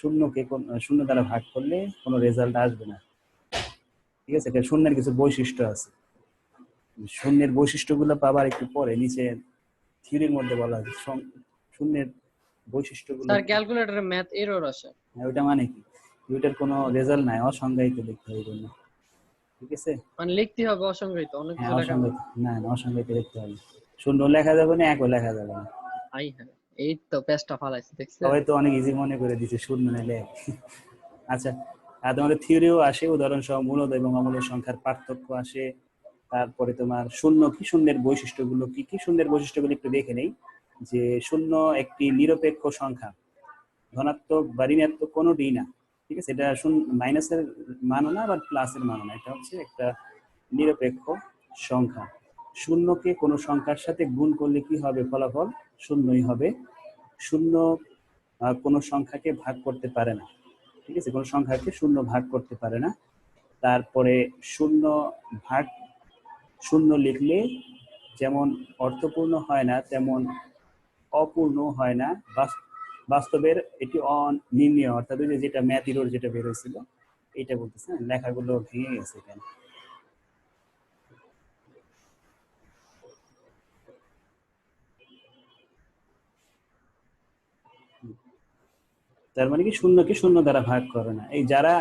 শূন্যকে শূন্য দ্বারা ভাগ করলে কোনো রেজাল্ট আসবে না। ঠিক আছে, এটা শূন্যের কিছু বৈশিষ্ট্য আছে, শূন্যের বৈশিষ্ট্যগুলো পাবার একটু পরে নিচে থিওরির মধ্যে বলা আছে শূন্যের বৈশিষ্ট্যগুলো। স্যার ক্যালকুলেটরে ম্যাথ এরর আসে। ওইটা মানে কি, ওইটার কোনো রেজাল্ট নাই, অসংজ্ঞায়িত লিখতে হবে জন্য। ঠিক আছে, মানে লিখতে হবে অসংখ্যায়িত, অনেক কিছু লেখা যাবে অসংজ্ঞায়িত না, অসংজ্ঞায়িত লিখতে হবে। শূন্য লেখা যাবে না, 1ও লেখা যাবে না। আই হ্যাঁ, এই তো পেজটা ফালাইছে দেখছেন। সবাই তো অনেক ইজি মনে করে দিচ্ছে শূন্য নিলে 1। আচ্ছা, আর তোমাদের থিওরিও আসে, উদাহরণ সহ মূলদ এবং অমূলদ সংখ্যার পার্থক্য আসে। তারপরে তোমার শূন্য কি, শূন্যের বৈশিষ্ট্যগুলো কি কি, শূন্যের বৈশিষ্ট্যগুলো একটু দেখে নেই। যে শূন্য একটি নিরপেক্ষ সংখ্যা, ধনাত্মক বা ঋণাত্মক কোনোটি না। ঠিক আছে, এটা মাইনাসের মানও না, আবার প্লাসের মানও না, এটা হচ্ছে একটা নিরপেক্ষ সংখ্যা। শূন্যকে কোনো সংখ্যার সাথে গুণ করলে কি হবে ফলাফল? শূন্যই হবে। শূন্য কোনো সংখ্যাকে ভাগ করতে পারে না, ঠিক আছে? কোনো সংখ্যাকে শূন্য ভাগ করতে পারে না। তারপরে শূন্য ভাগ শূন্য লিখলে যেমন অর্থপূর্ণ হয় না, তেমন অপূর্ণ হয় না। বাস্তবের এটি অনির্ণীয়, অর্থাৎ ওই যে যেটা ম্যাথিরোর যেটা বের হয়েছিল এটা বলতেছে। লেখাগুলো ভেঙে গেছে এখানে। তার মানে কি শূন্যকে শূন্য দ্বারা ভাগ করে না। এই যারা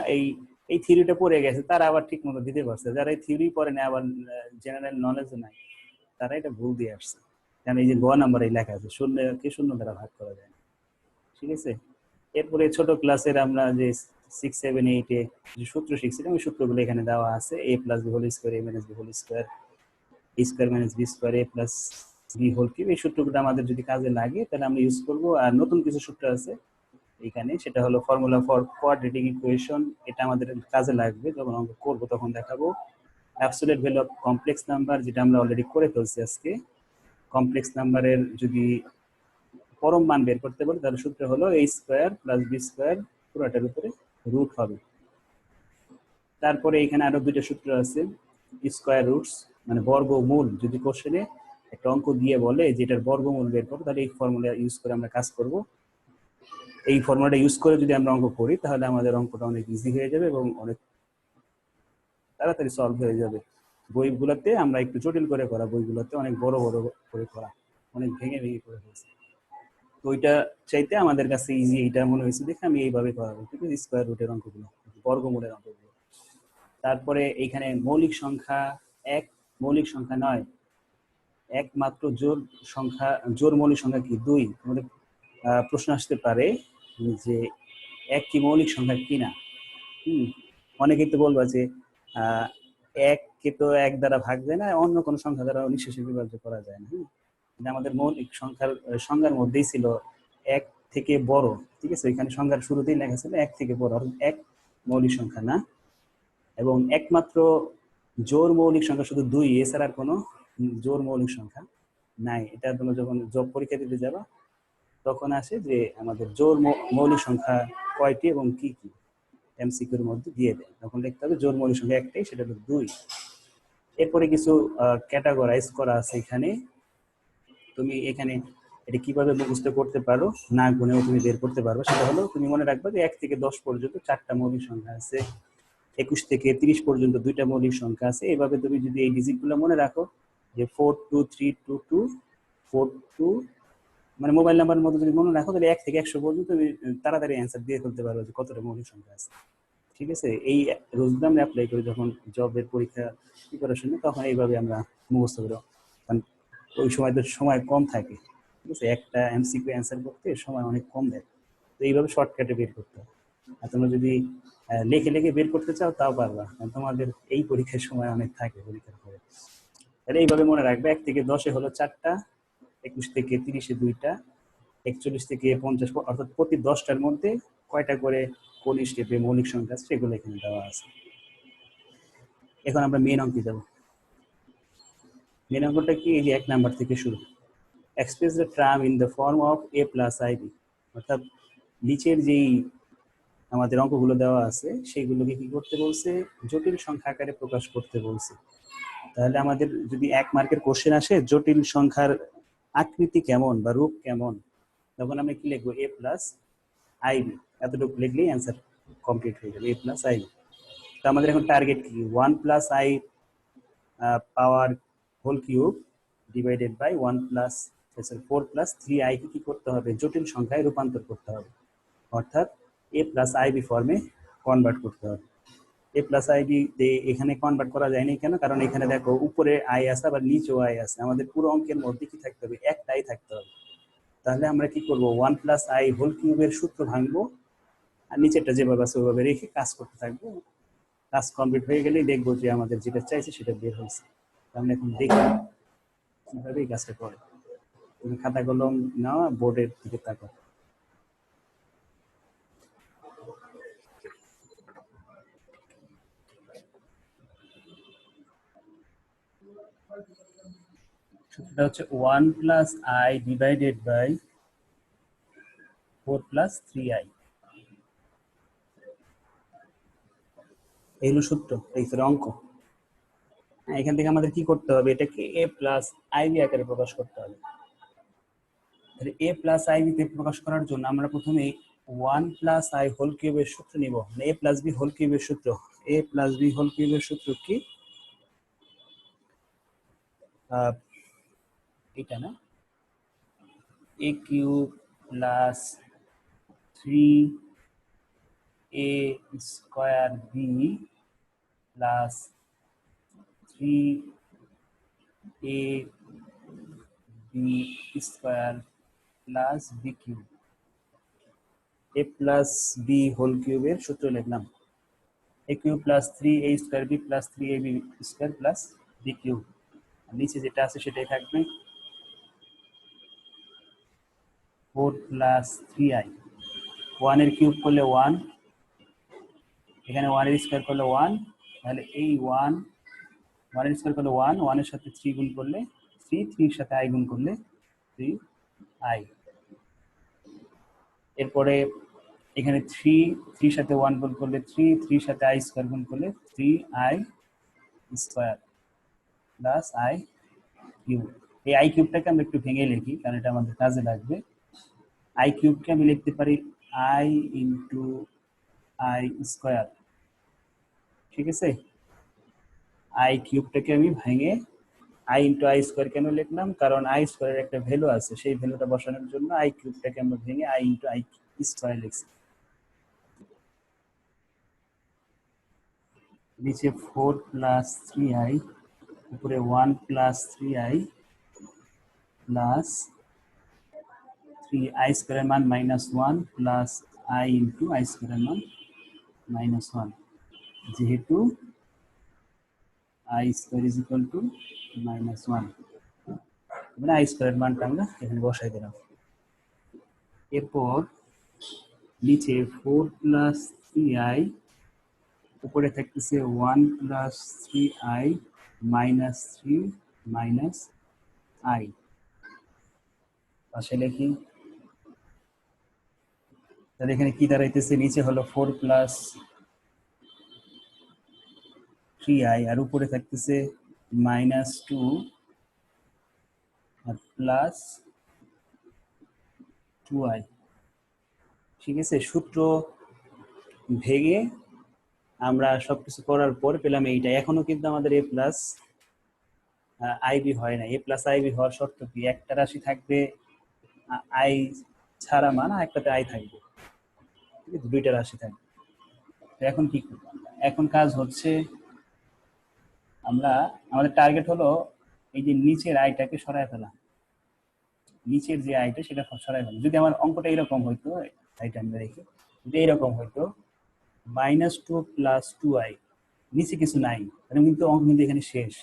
এই থিওরিটা পড়ে গেছে তারা আবার ঠিক মতো দিতে পারছে, যারা এই থিওরি পড়ে না আবার জেনারেল নলেজ নাই তারা এটা ভুল দিয়ে আসছে। কারণ এই যে গ নাম্বার এই লেখা আছে শূন্যকে শূন্য দ্বারা ভাগ করা যায় না, ঠিক আছে? এরপরে ছোট ক্লাসের আমরা যে 6, 7, 8 এ যে সূত্র শিখছিলাম ওই সূত্রগুলো এখানে দেওয়া আছে। a plus B whole square, a minus B whole square, a square minus B square, a plus B whole cube. এই সূত্রগুলো আমাদের যদি কাজে লাগে তাহলে আমরা ইউজ করব। আর নতুন কিছু সূত্র আছে এখানে, সেটা হলো ফর্মুলা ফর কোয়াড্রেটিক ইকুয়েশন। এটা আমাদের কাজে লাগবে যখন অঙ্ক করব, তখন দেখাবো। Absolute value of complex number, যেটা আমরা অলরেডি করে ফেলছি আজকে। কমপ্লেক্স নাম্বারের যদি পরম মান বের করতে পারি তাহলে সূত্র হলো a square plus B square পুরোটার উপরে রুট হবে। তারপরে এখানে আরো দুইটা সূত্র আছে, স্কোয়ার রুটস মানে বর্গমূল। যদি কোশ্চেনে একটা অঙ্ক দিয়ে বলে যে এটার বর্গমূল বের করো, তাহলে এই ফর্মুলা ইউজ করে আমরা কাজ করব। এই ফর্মুলাটা ইউজ করে যদি আমরা অঙ্ক করি তাহলে আমাদের অঙ্কটা অনেক ইজি হয়ে যাবে এবং অনেক তাড়াতাড়ি সলভ হয়ে যাবে। বইগুলোতে আমরা একটু জটিল করে করা, বইগুলোতে অনেক বড় বড় করে করা, অনেক ভেঙে ভেঙে করে ফেলছি। তো ওইটা চাইতে আমাদের কাছে ইজি এইটা মনে হয়েছে দেখে আমি এইভাবে করাবো, ঠিক আছে? স্কোয়ার রুটের অঙ্কগুলো, বর্গমূলের অঙ্কগুলো। তারপরে এইখানে মৌলিক সংখ্যা এক, মৌলিক সংখ্যা নয়। একমাত্র জোড় সংখ্যা, জোড় মৌলিক সংখ্যা কি? 2। তোমাদের প্রশ্ন আসতে পারে যে এক কি মৌলিক সংখ্যা কিনা। অনেকেই তো বলবা যে এককে তো এক দ্বারা ভাগ যায় না, অন্য কোনো সংখ্যা দ্বারা নিঃশেষে বিভাজ্য করা যায় না। আমাদের মৌলিক সংখ্যার মধ্যেই ছিল এক থেকে বড়, ঠিক আছে? এখানে সংখ্যার শুরুতেই লেখা ছিল এক থেকে বড়, এক মৌলিক সংখ্যা না। এবং একমাত্র জোড় মৌলিক সংখ্যা শুধু 2, এছাড়া আর কোনো জোড় মৌলিক সংখ্যা নাই। এটা তোমরা যখন জব পরীক্ষা দিতে যাবা তখন আসে যে আমাদের জোড় মৌলিক সংখ্যা কয়টি এবং কি কি, এমসিকিউর মধ্যে দিয়ে দেয়। তখন লিখতে হবে জোড় মৌলিক সংখ্যা একটাই, সেটা হলো 2। এরপরে কিছু ক্যাটাগরাইজ করা আছে এখানে। তুমি এখানে এটা কিভাবে মুখস্থ করতে পারো, না গুনেও তুমি বের করতে পারো। সেটা হলো তুমি মনে রাখবে যে 1 থেকে 10 পর্যন্ত 4টা মৌলিক সংখ্যা আছে, 21 থেকে 30 পর্যন্ত 2টা মৌলিক সংখ্যা আছে। এইভাবে তুমি যদি এই ডিজিটগুলো মনে রাখো যে 42322 42, মানে মোবাইল নাম্বারের মধ্যে যদি মনে রাখো তাহলে 1 থেকে 100 পর্যন্ত তুমি তাড়াতাড়ি অ্যান্সার দিয়ে ফেলতে পারবে যে কতটা মৌলিক সংখ্যা আছে, ঠিক আছে? এই রুলসটা আমরা অ্যাপ্লাই করি যখন জবের পরীক্ষা প্রিপারেশনে, তখন এইভাবে আমরা মুখস্থ করি। কারণ ওই সময় তো সময় কম থাকে, ঠিক আছে? একটা এমসিকিউ অ্যান্সার করতে সময় অনেক কম দেয়, তো এইভাবে শর্টকাটে বের করতে হবে। আর তোমরা যদি লেখে লেখে বের করতে চাও তাও পারবা, কারণ তোমাদের এই পরীক্ষার সময় অনেক থাকে পরীক্ষার পরে। তাহলে এইভাবে মনে রাখবে 1 থেকে 10-এ হলো 4টা, 21 থেকে 30-এ 2টা, 41 থেকে 50, অর্থাৎ প্রতি 10টার মধ্যে কয়টা করে কোন স্টেপে মৌলিক সংখ্যা আছে সেগুলো এখানে দেওয়া আছে। এখন আমরা মেন অঙ্কে যাব। মেন অঙ্কটা কি? এই যে 1 নাম্বার থেকে শুরু। Express the term in the form of a plus ib, অর্থাৎ নিচের যেই আমাদের অঙ্কগুলো দেওয়া আছে সেইগুলোকে কি করতে বলছে? জটিল সংখ্যা আকারে প্রকাশ করতে বলছে। তাহলে আমাদের যদি 1 মার্কের কোশ্চেন আসে জটিল সংখ্যার আকৃতি কেমন বা রূপ কেমন, তখন আমরা কি লিখবো? a প্লাস আইবি, এতটুকু লিখলেই অ্যান্সার কমপ্লিট হয়ে যাবে, a প্লাস আইবি। তো আমাদের এখন টার্গেট কি? 1 plus i power whole cube divided by 1 plus 4 plus 3i কে কি করতে হবে? জটিল সংখ্যায় রূপান্তর করতে হবে, অর্থাৎ a প্লাস আইবি ফর্মে কনভার্ট করতে হবে। a প্লাস আইবি এখানে কনভার্ট করা যায়নি কেন? কারণ এখানে দেখো উপরে আই আছে আবার নিচেও আই আছে, আমাদের পুরো অঙ্কের মধ্যে কি থাকতে হবে? একটাই থাকতে হবে। তাহলে আমরা কি করব? 1 প্লাস আই হোল কিউবের সূত্র ভাঙবো আর নিচেরটা যেভাবে আছে ওইভাবে রেখে কাজ করতে থাকবো। কাজ কমপ্লিট হয়ে গেলেই দেখবো যে আমাদের যেটা চাইছে সেটা বের হয়েছে। আমরা এখন দেখি কিভাবে এই কাজটা করে। তুমি খাতা কলম নাও, বোর্ডের দিকে তাকাও। সূত্রটা হচ্ছে 1 plus i divided by 4 plus 3i। এই হলো সূত্র, এই হলো অঙ্ক। এখান থেকে আমাদের কি করতে হবে, এটাকে a প্লাস আইবি আকারে প্রকাশ করতে হবে। তাহলে a প্লাস আইবি তে প্রকাশ করার জন্য আমরা প্রথমে 1 প্লাস আই হোল কিউবের সূত্র নিব, মানে a প্লাস বি হোল কিউবের সূত্র। a প্লাস বি হোল কিউবের সূত্র কি, এটা না, a cube plus 3a square b plus 3a b square plus b cube. a plus B whole কিউবের সূত্র লিখলাম, a cube plus 3a square b plus 3ab square plus b cube. নিচে যেটা আছে সেটাই থাকবে, 4 প্লাস 3i। 1 এর cube করলে 1, এখানে 1 এর স্কয়ার করলে 1, তাহলে এই 1 এর স্কয়ার করলে 1, 1 এর সাথে 3 গুণ করলে 3, 3 এর সাথে i গুণ করলে 3i। এরপরে এখানে 3 সাথে 1 গুণ করলে 3, 3 সাথে i স্কয়ার গুণ করলে 3i square plus i cube. এই i কিউবটাকে আমরা একটু ভেঙে লিখি, কারণ এটা আমাদের কাজে লাগবে। i কিউবকে আমি লিখতে পারি i ইন্টু i স্কয়ার, ঠিক আছে। i কিউবটাকে আমি ভেঙে i ইন্টু i স্কয়ার কেন লিখলাম, কারণ i স্কয়ারের একটা ভ্যালু আছে, সেই ভ্যালুটা বসানোর জন্য i কিউবটাকে আমরা ভেঙে i ইন্টু i স্কয়ার লিখছি। নিচে 4 প্লাস 3i, উপরে 1 প্লাস 3i প্লাস 3i স্কয়ারের মান -1 প্লাস i ইন্টু i স্কয়ারের মান -1, যেহেতু i square is equal to -1, মানে i স্কয়ারের মানটা আমরা এখানে বসাই দিলাম। এরপর নিচে 4 প্লাস 3i, উপরে থাকতেছে 1 plus 3i minus 3 minus i, পাশে লিখি। তাহলে এখানে কি দাঁড়াইতেছে, নিচে হলো 4 প্লাস 3i আর উপরে থাকতেছে -2 আর প্লাস 2i, ঠিক আছে। সূত্র ভেঙে আমরা সবকিছু করার পর পেলাম এইটা। এখনো কিন্তু আমাদের a প্লাস আইবি হয় না। a প্লাস আইবি হওয়ার শর্ত কি, একটা রাশি থাকবে i ছাড়া মান, আর একটাতে i থাকবে, ঠিক আছে, দুইটা রাশি থাকবে। তো এখন কি করব, এখন কাজ হচ্ছে আমরা, আমাদের টার্গেট হলো এই যে নিচের আইটাকে সরায় ফেলা, নিচের যে আইটা সেটা সরায় ফেলা। যদি আমার অঙ্কটা এরকম হইতো, আইটা আমরা রেখে যদি এরকম হইতো -2 প্লাস 2i, নিচে কিছু নাই, তাহলে কিন্তু অঙ্ক কিন্তু এখানে শেষ।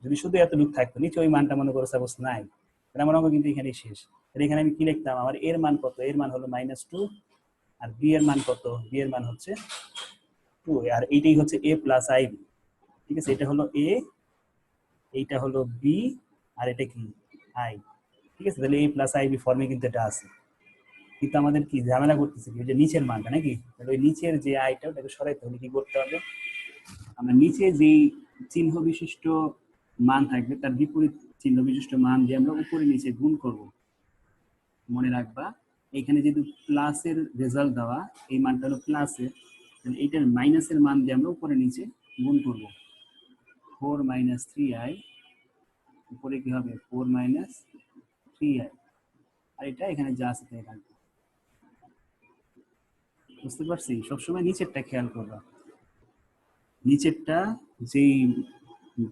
যদি শুধু এতটুকু থাকতো, নিচে ওই মানটা মনে করো সাপোজ নাই, তাহলে আমার অঙ্ক কিন্তু এখানে শেষ। তাহলে এখানে আমি কি লিখতাম, আমার এর মান কত, এর মান হলো -2, আর বি এর মান কত, বি এর মান হচ্ছে 2, আর এইটাই হচ্ছে a প্লাস আইবি, ঠিক আছে। এটা হলো a, এইটা হলো বি, আর এটা কি আই, ঠিক আছে। তাহলে a প্লাস আইবি ফর্মে কিন্তু এটা আছে, কিন্তু আমাদের কি ঝামেলা করতেছে কি, ওই যে নিচের মানটা নাকি, তাহলে ওই নিচের যে আইটা ওটাকে সরাইতে হলে কি করতে হবে, আমরা নিচে যেই চিহ্ন বিশিষ্ট মান থাকবে তার বিপরীত চিহ্ন বিশিষ্ট মান দিয়ে আমরা উপরে নিচে গুণ করব। মনে রাখবা এখানে যেহেতু প্লাসের রেজাল্ট দেওয়া, এই মানটা হলো প্লাসের, তাহলে এইটার মাইনাসের মান দিয়ে আমরা উপরে নিচে গুণ করব। 4 - 3i, উপরে কি হবে 4 - 3i, আর এটা এখানে যা আছে তাই থাকবে। বুঝতে পারছি, সবসময় নিচেরটা খেয়াল করবা, নিচেরটা যেই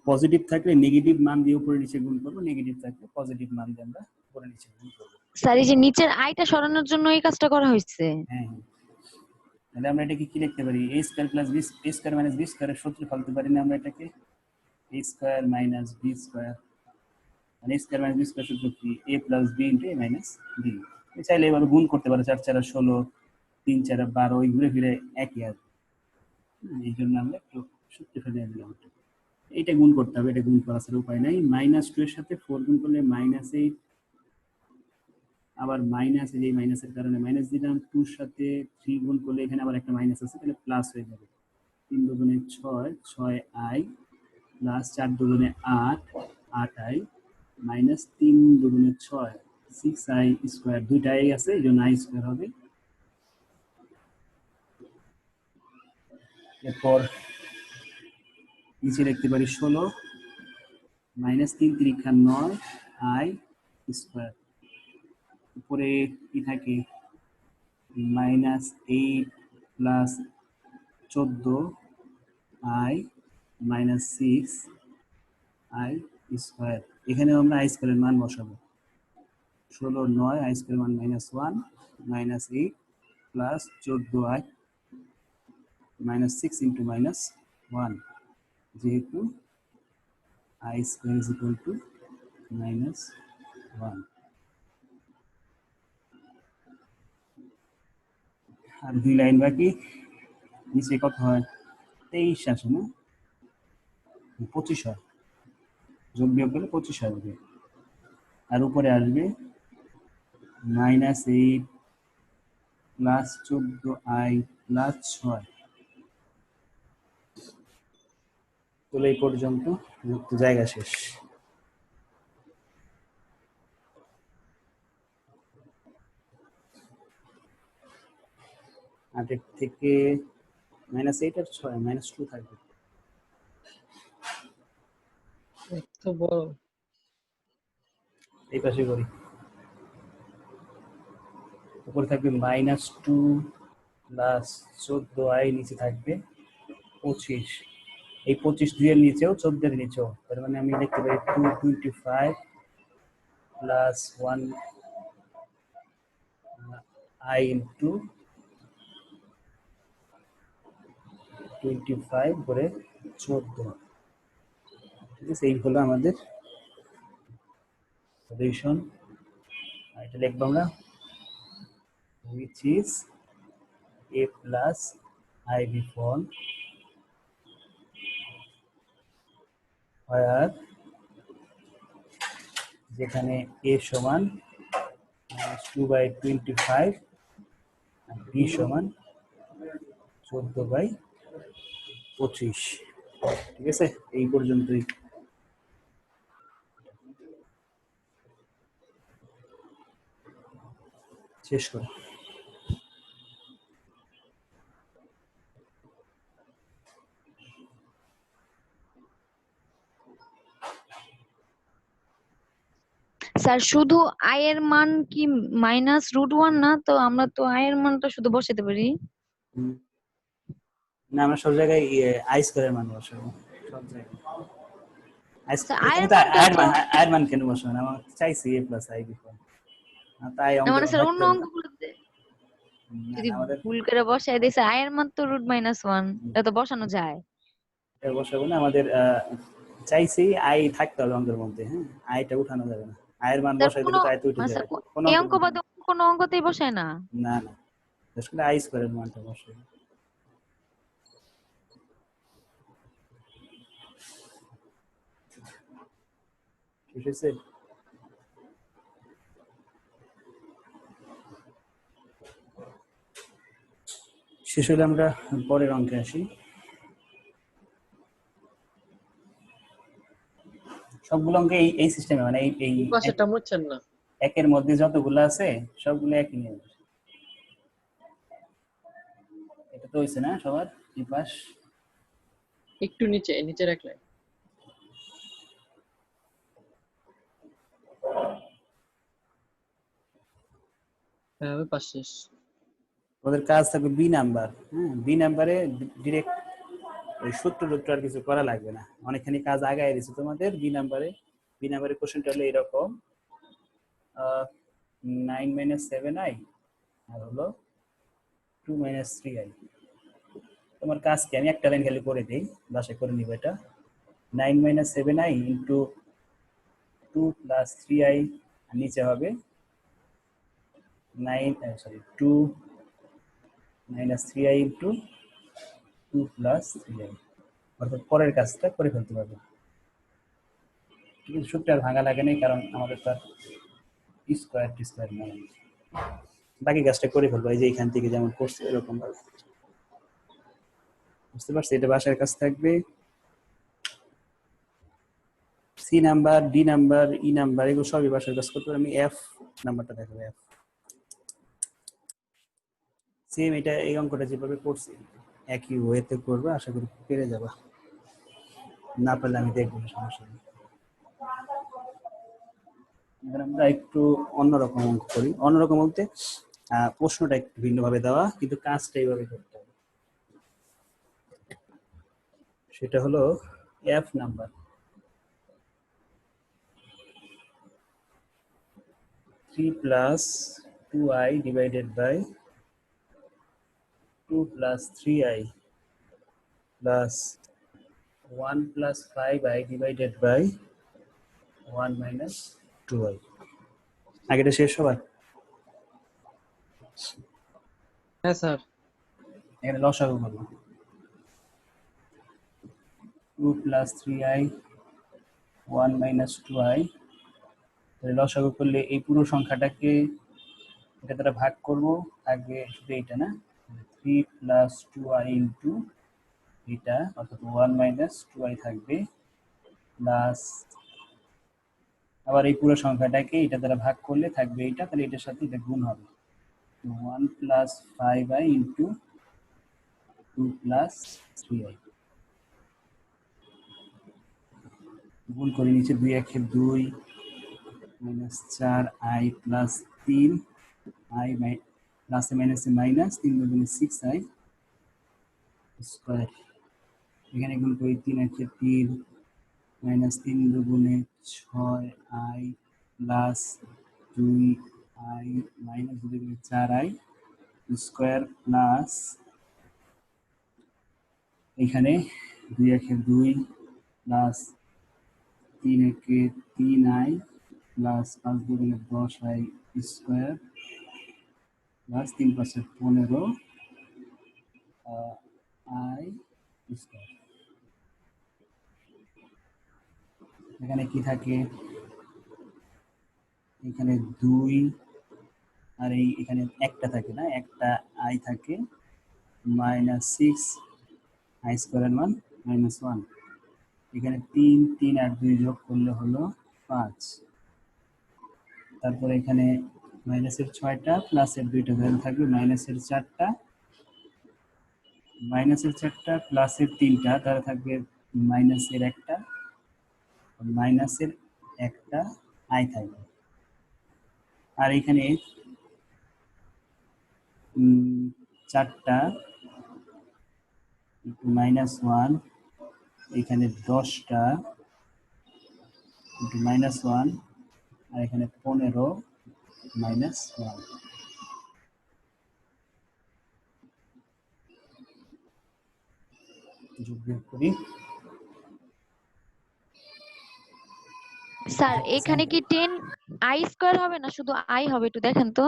পজিটিভ থাকলে নেগেটিভ মান দিয়ে উপরে নিচে গুণ করবো, নেগেটিভ থাকলে পজিটিভ মান দিয়ে আমরা উপরে নিচে গুণ করবো। স্যার এই যে নিচের আইটা সরানোর জন্য এই কাজটা করা হয়েছে। হ্যাঁ, তাহলে আমরা এটাকে কি লিখতে পারি, a square plus b, a square minus b স্কয়ারের সূত্র ফেলতে পারি না আমরা এটাকে, a square minus b square, মানে a square minus b square সূত্র কি, a plus b into a minus b। চাইলে এবার গুণ করতে পারো, 4 4 16, 3 4 12, ওই ঘুরে ফিরে একই আর, এই জন্য আমরা একটু সূত্র ফেলে দিলাম। এটা গুণ করতে হবে, এটা গুণ করা ছাড়া উপায় নাই। -2 এর সাথে 4 গুণ করলে -8, আবার মাইনাস, এই মাইনাসের কারণে মাইনাস দিলাম। 2 এর সাথে 3 গুণ করলে এখানে আবার একটা মাইনাস আছে, তাহলে প্লাস হয়ে যাবে। 3 দুগুণে 6, 6i প্লাস 4 দুগুণে 8, 8i মাইনাস 3 দুগুণে 6, 6i স্কোয়ার। দুইটা i আছে, এই জন্য i স্কোয়ার হবে। এরপর নিচে লিখতে পারি 16 মাইনাস 3 3 9 i স্কোয়ার। উপরে কি থাকে, -8 plus 14 i minus 6 i square. এখানে আমরা i স্কোয়ারের মান বসাবো। 16 9, i স্কোয়ার মান -1 -8 প্লাস 14i -6 ইন্টু -1, যেহেতু i square is equal to -1। আর 2 লাইন বাকি। নিচে কত হয়, 23 আসে না, 25 হয়। যোগ বিয়োগ করলে 25 আসবে। আর উপরে আসবে -8 প্লাস 14i প্লাস 6। তাহলে এই পর্যন্ত মুক্ত জায়গা শেষ। আটের থেকে -8 আর 6 -2 থাকবে। এত বড়। এই পাশে করি। উপরে থাকবে -2 প্লাস 14i, নিচে থাকবে 25। এই 25 2 এর নিচেও 14 এর নিচেও, তার মানে আমি লিখতে পারি 225 প্লাস 1i ইন্টু 25 করে 14। ঠিক আছে, এই হলো আমাদের সলিউশন। এটা লিখবো আমরা, which is a plus ib form where যেখানে a সমান -2/25 আর b সমান 14/25। ঠিক আছে, এই পর্যন্তই। শেষ করো। স্যার শুধু i এর মান কি -√1 না? তো আমরা তো i এর মানটা শুধু বসাতে পারি। না, আমরা সব জায়গায় i স্কয়ারের মান বসাবো, সব জায়গায়। স্যার i এখানে এর তো মানটা তো আয়ের মান কেন বসাবো না, আমরা চাইছি a প্লাস ib ফর্ম। তাই না, অঙ্ক মানে স্যার অন্য ভাবতে হবে না। অঙ্কগুলোতে না, যদি আমাদের ভুল করে বসায় দিয়েছে i এর মান তো √-1, এটা তো বসানো যায়। এটা বসাবো না, আমাদের চাইছি আই থাকতে হবে অঙ্কের মধ্যে। হ্যাঁ, আইটা উঠানো যাবে না। আয়ের মান স্যার বসাই কোন দিলে তো আয় তো উঠে মানে যাবে। স্যার কোন এই অঙ্কের অঙ্ক মধ্যে বাদে অন্য কোনো অঙ্কতেই বসায় না। না, না, আসলে আই স্কয়ারের মানটা বসাই। ঠিক আছে, শেষ হলে আমরা পরের অঙ্কে আসি। সবগুলো অঙ্কে এই সিস্টেমে, মানে এই পাশেরটা মুছছেন না। একের মধ্যে যতগুলো আছে সবগুলো একই নিয়ম। এটা তো হইছে না সবার এই পাশ। একটু নিচে নিচে রাখলে হ্যাঁ, ওই পাশ শেষ। ওদের কাজ থাকবে বি নাম্বার। হ্যাঁ, বি নাম্বারে ডিরেক্ট ওই সূত্র আর কিছু করা লাগবে না, অনেকখানি কাজ আগায় দিচ্ছে তোমাদের। বি নাম্বারে কোশ্চেনটা হলো এরকম, 9 - 7i আর হলো 2 - 3i। তোমার কাজ কি, আমি একটা লাইন খালি করে দিই, বাসায় করে নিব এটা। 9 - 7i ইন্টু 2 + 3i, আর নিচে হবে 2 - 3i ইন্টু 2 + 3i। অর্থাৎ পরের কাজটা করে ফেলতে পারবে। কিন্তু সূত্রে আর ভাঙা লাগে নেই, কারণ আমাদের তো স্কোয়ার টি স্কোয়ার নাই, বাকি কাজটা করে ফেলবো এই যে এখান থেকে যেমন করছে এরকম ভাবে। বুঝতে পারছি? এটা বাসার কাজ থাকবে। C number, D number, E number এগুলো সবই বাসার কাজ করতে পারবে। আমি এফ নাম্বারটা দেখাবো। এফ সেম এটা এই অঙ্কটা যেভাবে করছি একই ওয়েতে করবে, আশা করি পেরে যাবা। না পারলে আমি দেখবো, সমস্যা নেই। এবার আমরা একটু অন্যরকম অঙ্ক করি। অন্যরকম বলতে প্রশ্নটা একটু ভিন্নভাবে দেওয়া, কিন্তু কাজটা এইভাবে করতে হবে। সেটা হলো F number 3 plus 2i divided by 2 plus 3i plus 1 plus 5i divided by 1 minus 2i। আগেটা শেষ সবার? হ্যাঁ স্যার। এখানে লসাগু করবো। 2 plus 3i 1 minus 2i, লসাগু করলে এই পুরো সংখ্যাটাকে এটা দ্বারা ভাগ করব, থাকবে শুধু এইটা না, 3 plus 2i ইন্টু এটা, অর্থাৎ 1 minus 2i থাকবে, প্লাস আবার এই পুরো সংখ্যাটাকে এটা দ্বারা ভাগ করলে থাকবে এইটা, তাহলে এটার সাথে এটা গুণ হবে, 1 plus 5i into 2 plus 3i। গুণ করে নিচে 2 একে 2 মাইনাস 4i প্লাস 3i প্লাসে মাইনাসে মাইনাস, 3 দুগুণে 6i স্কয়ার। এখানে গুণ করি 3 একে 3 মাইনাস 3 দুগুণে 6i প্লাস 2i মাইনাস 2 দুগুণে 4i স্কয়ার প্লাস এখানে 2 একে 2 প্লাস 3 একে 3i প্লাস 5 দুগুণে 10i স্কয়ার প্লাস 3 পাঁচে 15 i স্কয়ার। এখানে কি থাকে, এখানে 2 আর এই এখানে একটা থাকে না, একটা i থাকে, মাইনাস 6 i স্কয়ারের মান মাইনাস 1। এখানে 3 3 আর 2 যোগ করলে হলো 5। তারপরে এখানে মাইনাসের 6টা প্লাসের 2টা ভ্যালু থাকবে, মাইনাসের 4টা প্লাসের 3টা, তাহলে থাকবে মাইনাসের 1টা, মাইনাসের 1টা i থাকবে। আর এখানে 4টা মাইনাস 1, এখানে 10টা মাইনাস 1, আর এখানে 15 মাইনাস 1। যোগ বিয়োগ করি। স্যার এখানে কি 10 i স্কয়ার হবে না শুধু i হবে, একটু দেখেন তো।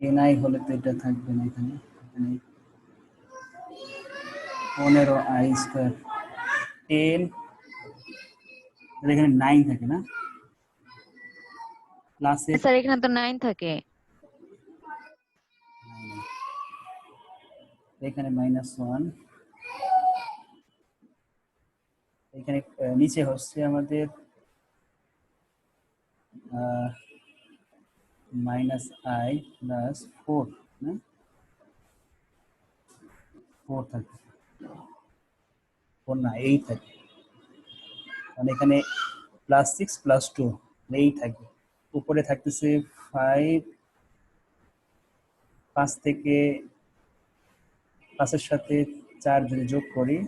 10i হলে তো এটা থাকবে না, এখানে 15i স্কয়ার 10, এখানে 9 থাকে না, প্লাসের স্যার এখানে তো 9 থাকে। এখানে মাইনাস 1, এখানে নিচে হচ্ছে আমাদের মাইনাস i প্লাস 4 না, 4 থাকে, 4 না 8 থাকে, মানে এখানে প্লাস 6 প্লাস 2 8 থাকবে। উপরে থাকতেছে 5 থেকে 5-এর সাথে 4 যদি যোগ করি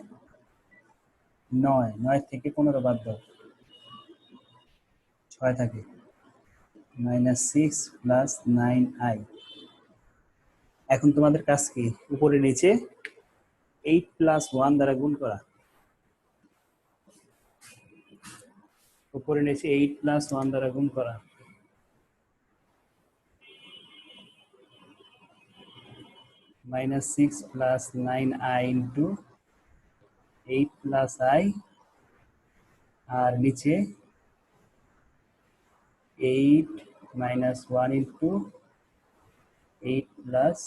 9 থেকে 15 বাদ দাও 6 থাকে, মাইনাস 6 প্লাস 9i। এখন তোমাদের কাজ কি, উপরে নিচে 8 প্লাস 1 দ্বারা গুণ করা, উপরে নিচে 8 প্লাস 1 দ্বারা গুণ করা। -6 plus 9i into 8 plus i, আর নিচে 8 মাইনাস 1 ইন্টু 8 প্লাস,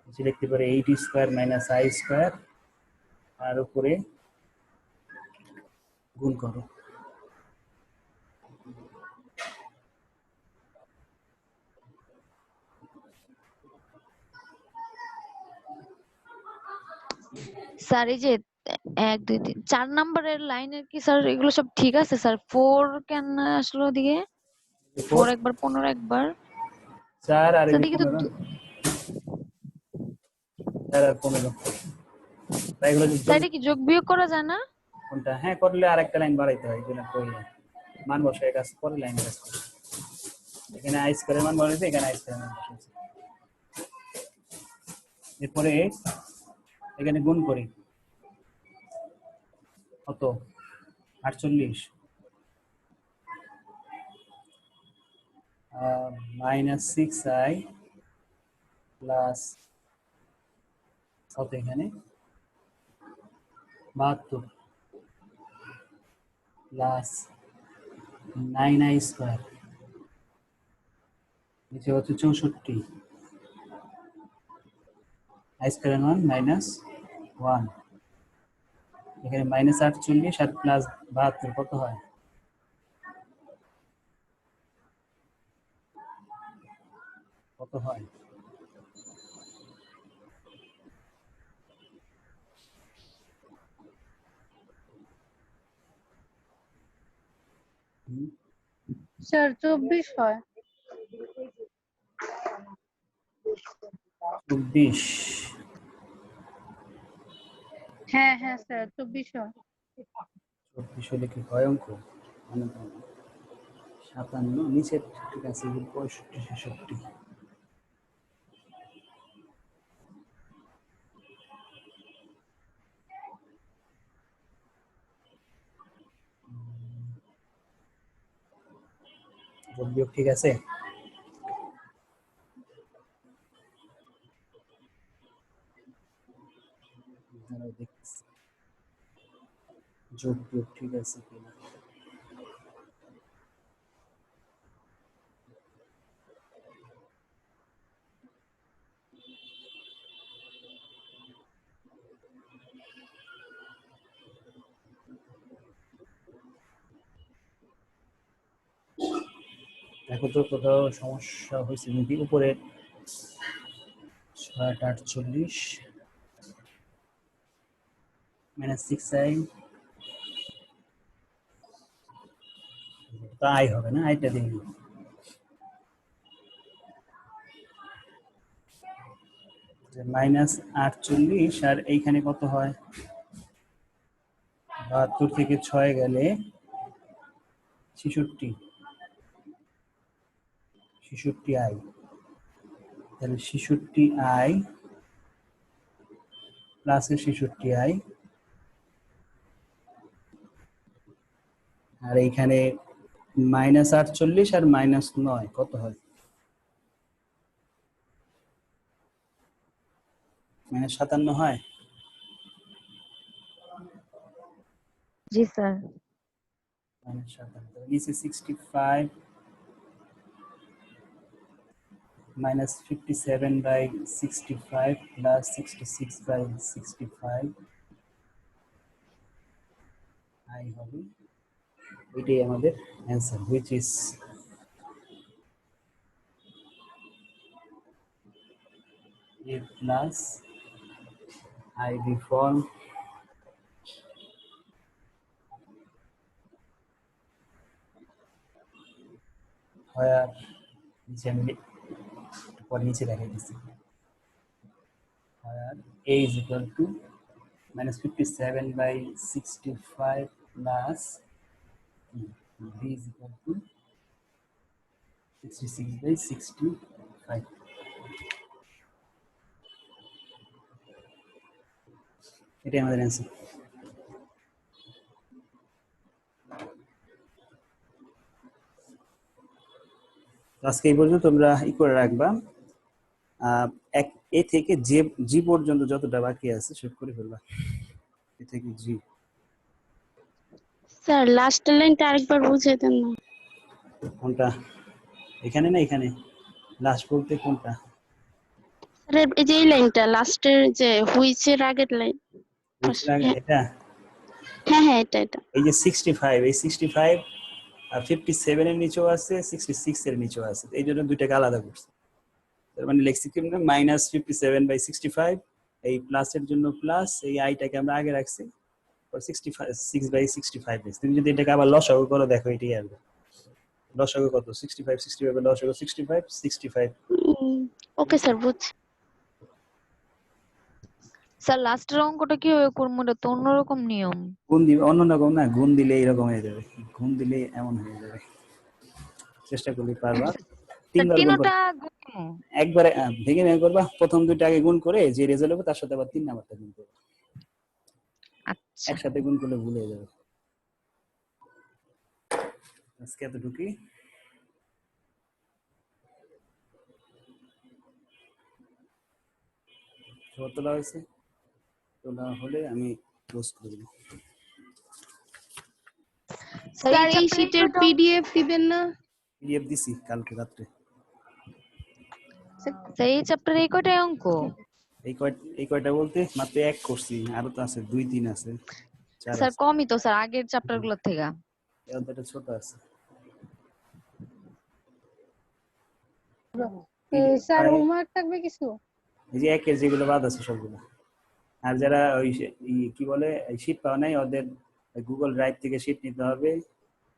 নিচে লিখতে পারে 8 স্কোয়ার মাইনাস i স্কোয়ার, আর উপরে গুণ করো। স্যার এই যে 1 2 3 4 নম্বরের লাইনের কি স্যার এগুলো সব ঠিক আছে স্যার? 4 কেন আসলো ওদিকে? 4 একবার 15 একবার 4 আর স্যার দিকে তো 15, 4 আর 15, তাই এগুলো যদি স্যার এটা কি যোগ বিয়োগ করা যায় না? কোনটা? হ্যাঁ, করলে আর একটা লাইন বাড়াইতে হয়, এগুলো করলে মান বসায় কাজ করে লাইন কাজ করে। এখানে আই স্কয়ারের মান বসাইছে, এখানে আই স্কয়ারের মান বসাইছে। এরপরে এখানে গুণ করি, কত? 48 -6i প্লাস কত এখানে 72 প্লাস 9i স্কয়ার, নিচে হচ্ছে 64, i স্কয়ারের মান -1, এখানে -48 আর প্লাস 72 কত হয়? কত হয়? স্যার 24 হয়। 24, হ্যাঁ হ্যাঁ স্যার 24 হয়। 24 হলে কি হয় অঙ্ক? মানে 57, নিচের ঠিক আছে, 65 66, যোগ বিয়োগ ঠিক আছে? দাঁড়াও দেখতেছি যোগ বিয়োগ ঠিক আছে কিনা। দেখো তো কোথাও সমস্যা হয়েছে নাকি। উপরে 6 8 48 -6i, তাই হবে না, আইটা দিই -48, আর এইখানে কত হয়? 72 থেকে 6 গেলে 66, 66i, তাহলে 66i প্লাসের 66i, আর এইখানে -48 আর -9 কত হয়? -57 হয়। জি স্যার। -57, নিচে 65 -57/65 প্লাস 66/65 i হবে। এটাই আমাদের answer, which is a plus ib form where, নিচে আমি পরে নিচে দেখাই দিচ্ছি, where a is equal to -57/65 plus b is equal to 66/65. এটাই আমাদের অ্যান্সার। আজকে এই পর্যন্ত তোমরা করে রাখবা। আহ, এক এ থেকে যে জি পর্যন্ত যতটা বাকি আছে সব করে ফেলবা। এ থেকে জি। স্যার লাস্টের লাইনটা আরেকবার বুঝিয়ে দেন না। কোনটা? এখানে না এখানে? লাস্ট বলতে কোনটা? স্যার এই যে এই লাইনটা লাস্টের যে হুইচের আগের লাইন। হ্যাঁ এটা হ্যাঁ হ্যাঁ, এটা এই যে 65, এই 65 আর 57 এর নিচেও আছে, 66 এর নিচেও আছে, এই জন্য দুইটাকে আলাদা করছে। তার মানে লেখছি কি -57/65, এই প্লাসের জন্য প্লাস, এই আইটাকে আমরা আগে রাখছি 6/65 আছে। তুমি যদি এটাকে আবার লসাগু করো দেখো এটাই আসবে। লসাগু কত? 65 এর লসাগু 65। ওকে স্যার বুঝছি। স্যার লাস্টের অঙ্কটা কিভাবে করবো? এটা তো অন্যরকম নিয়ম। গুণ দিবে অন্য রকম না, গুণ দিলে এইরকম হয়ে যাবে, গুণ দিলে এমন হয়ে যাবে। চেষ্টা করলে পারবা। স্যার তিনবার গুণ করবা, তিনটা গুণ। একবারে ভেঙে ভেঙে করবা। প্রথম দুইটা আগে গুণ করে যে রেজাল্ট হবে তার সাথে আবার 3 নাম্বারটা গুণ করবা। আচ্ছা একসাথে গুণ করলে ভুল হয়ে যাবে। আজকে এতটুকুই। সবার তোলা হয়েছে? তোলা হলে আমি ক্লোজ করে দেবো। স্যার স্যার এই chapter এর শীটের কয়টা অঙ্ক? পিডিএফ দিবেন না? পিডিএফ দিছি কালকে রাত্রে। স্যার এই চ্যাপ্টারে এই কয়টাই অঙ্ক? এই কয়টা বলতে মাত্র এক করছি, আরো তো আছে 2-3 আছে, 4 স্যার আছে। কমই তো স্যার আগের চ্যাপ্টার গুলোর থেকে। এই অধ্যায়টা ছোট আছে। স্যার হোমওয়ার্ক থাকবে কিছু? এই যে একের যেগুলো বাদ আছে সবগুলো। আর যারা ওই কি বলে শীট পাওয়া নাই ওদের গুগল ড্রাইভ থেকে শীট নিতে হবে।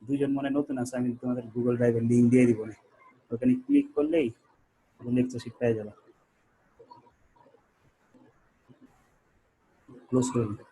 দুইজন মনে নতুন আছে, আমি তোমাদের গুগল ড্রাইভের লিংক দিয়ে দিব না, ওখানে ক্লিক করলেই লেকচার শীট পেয়ে যাবে। ক্লোজ করে দিই।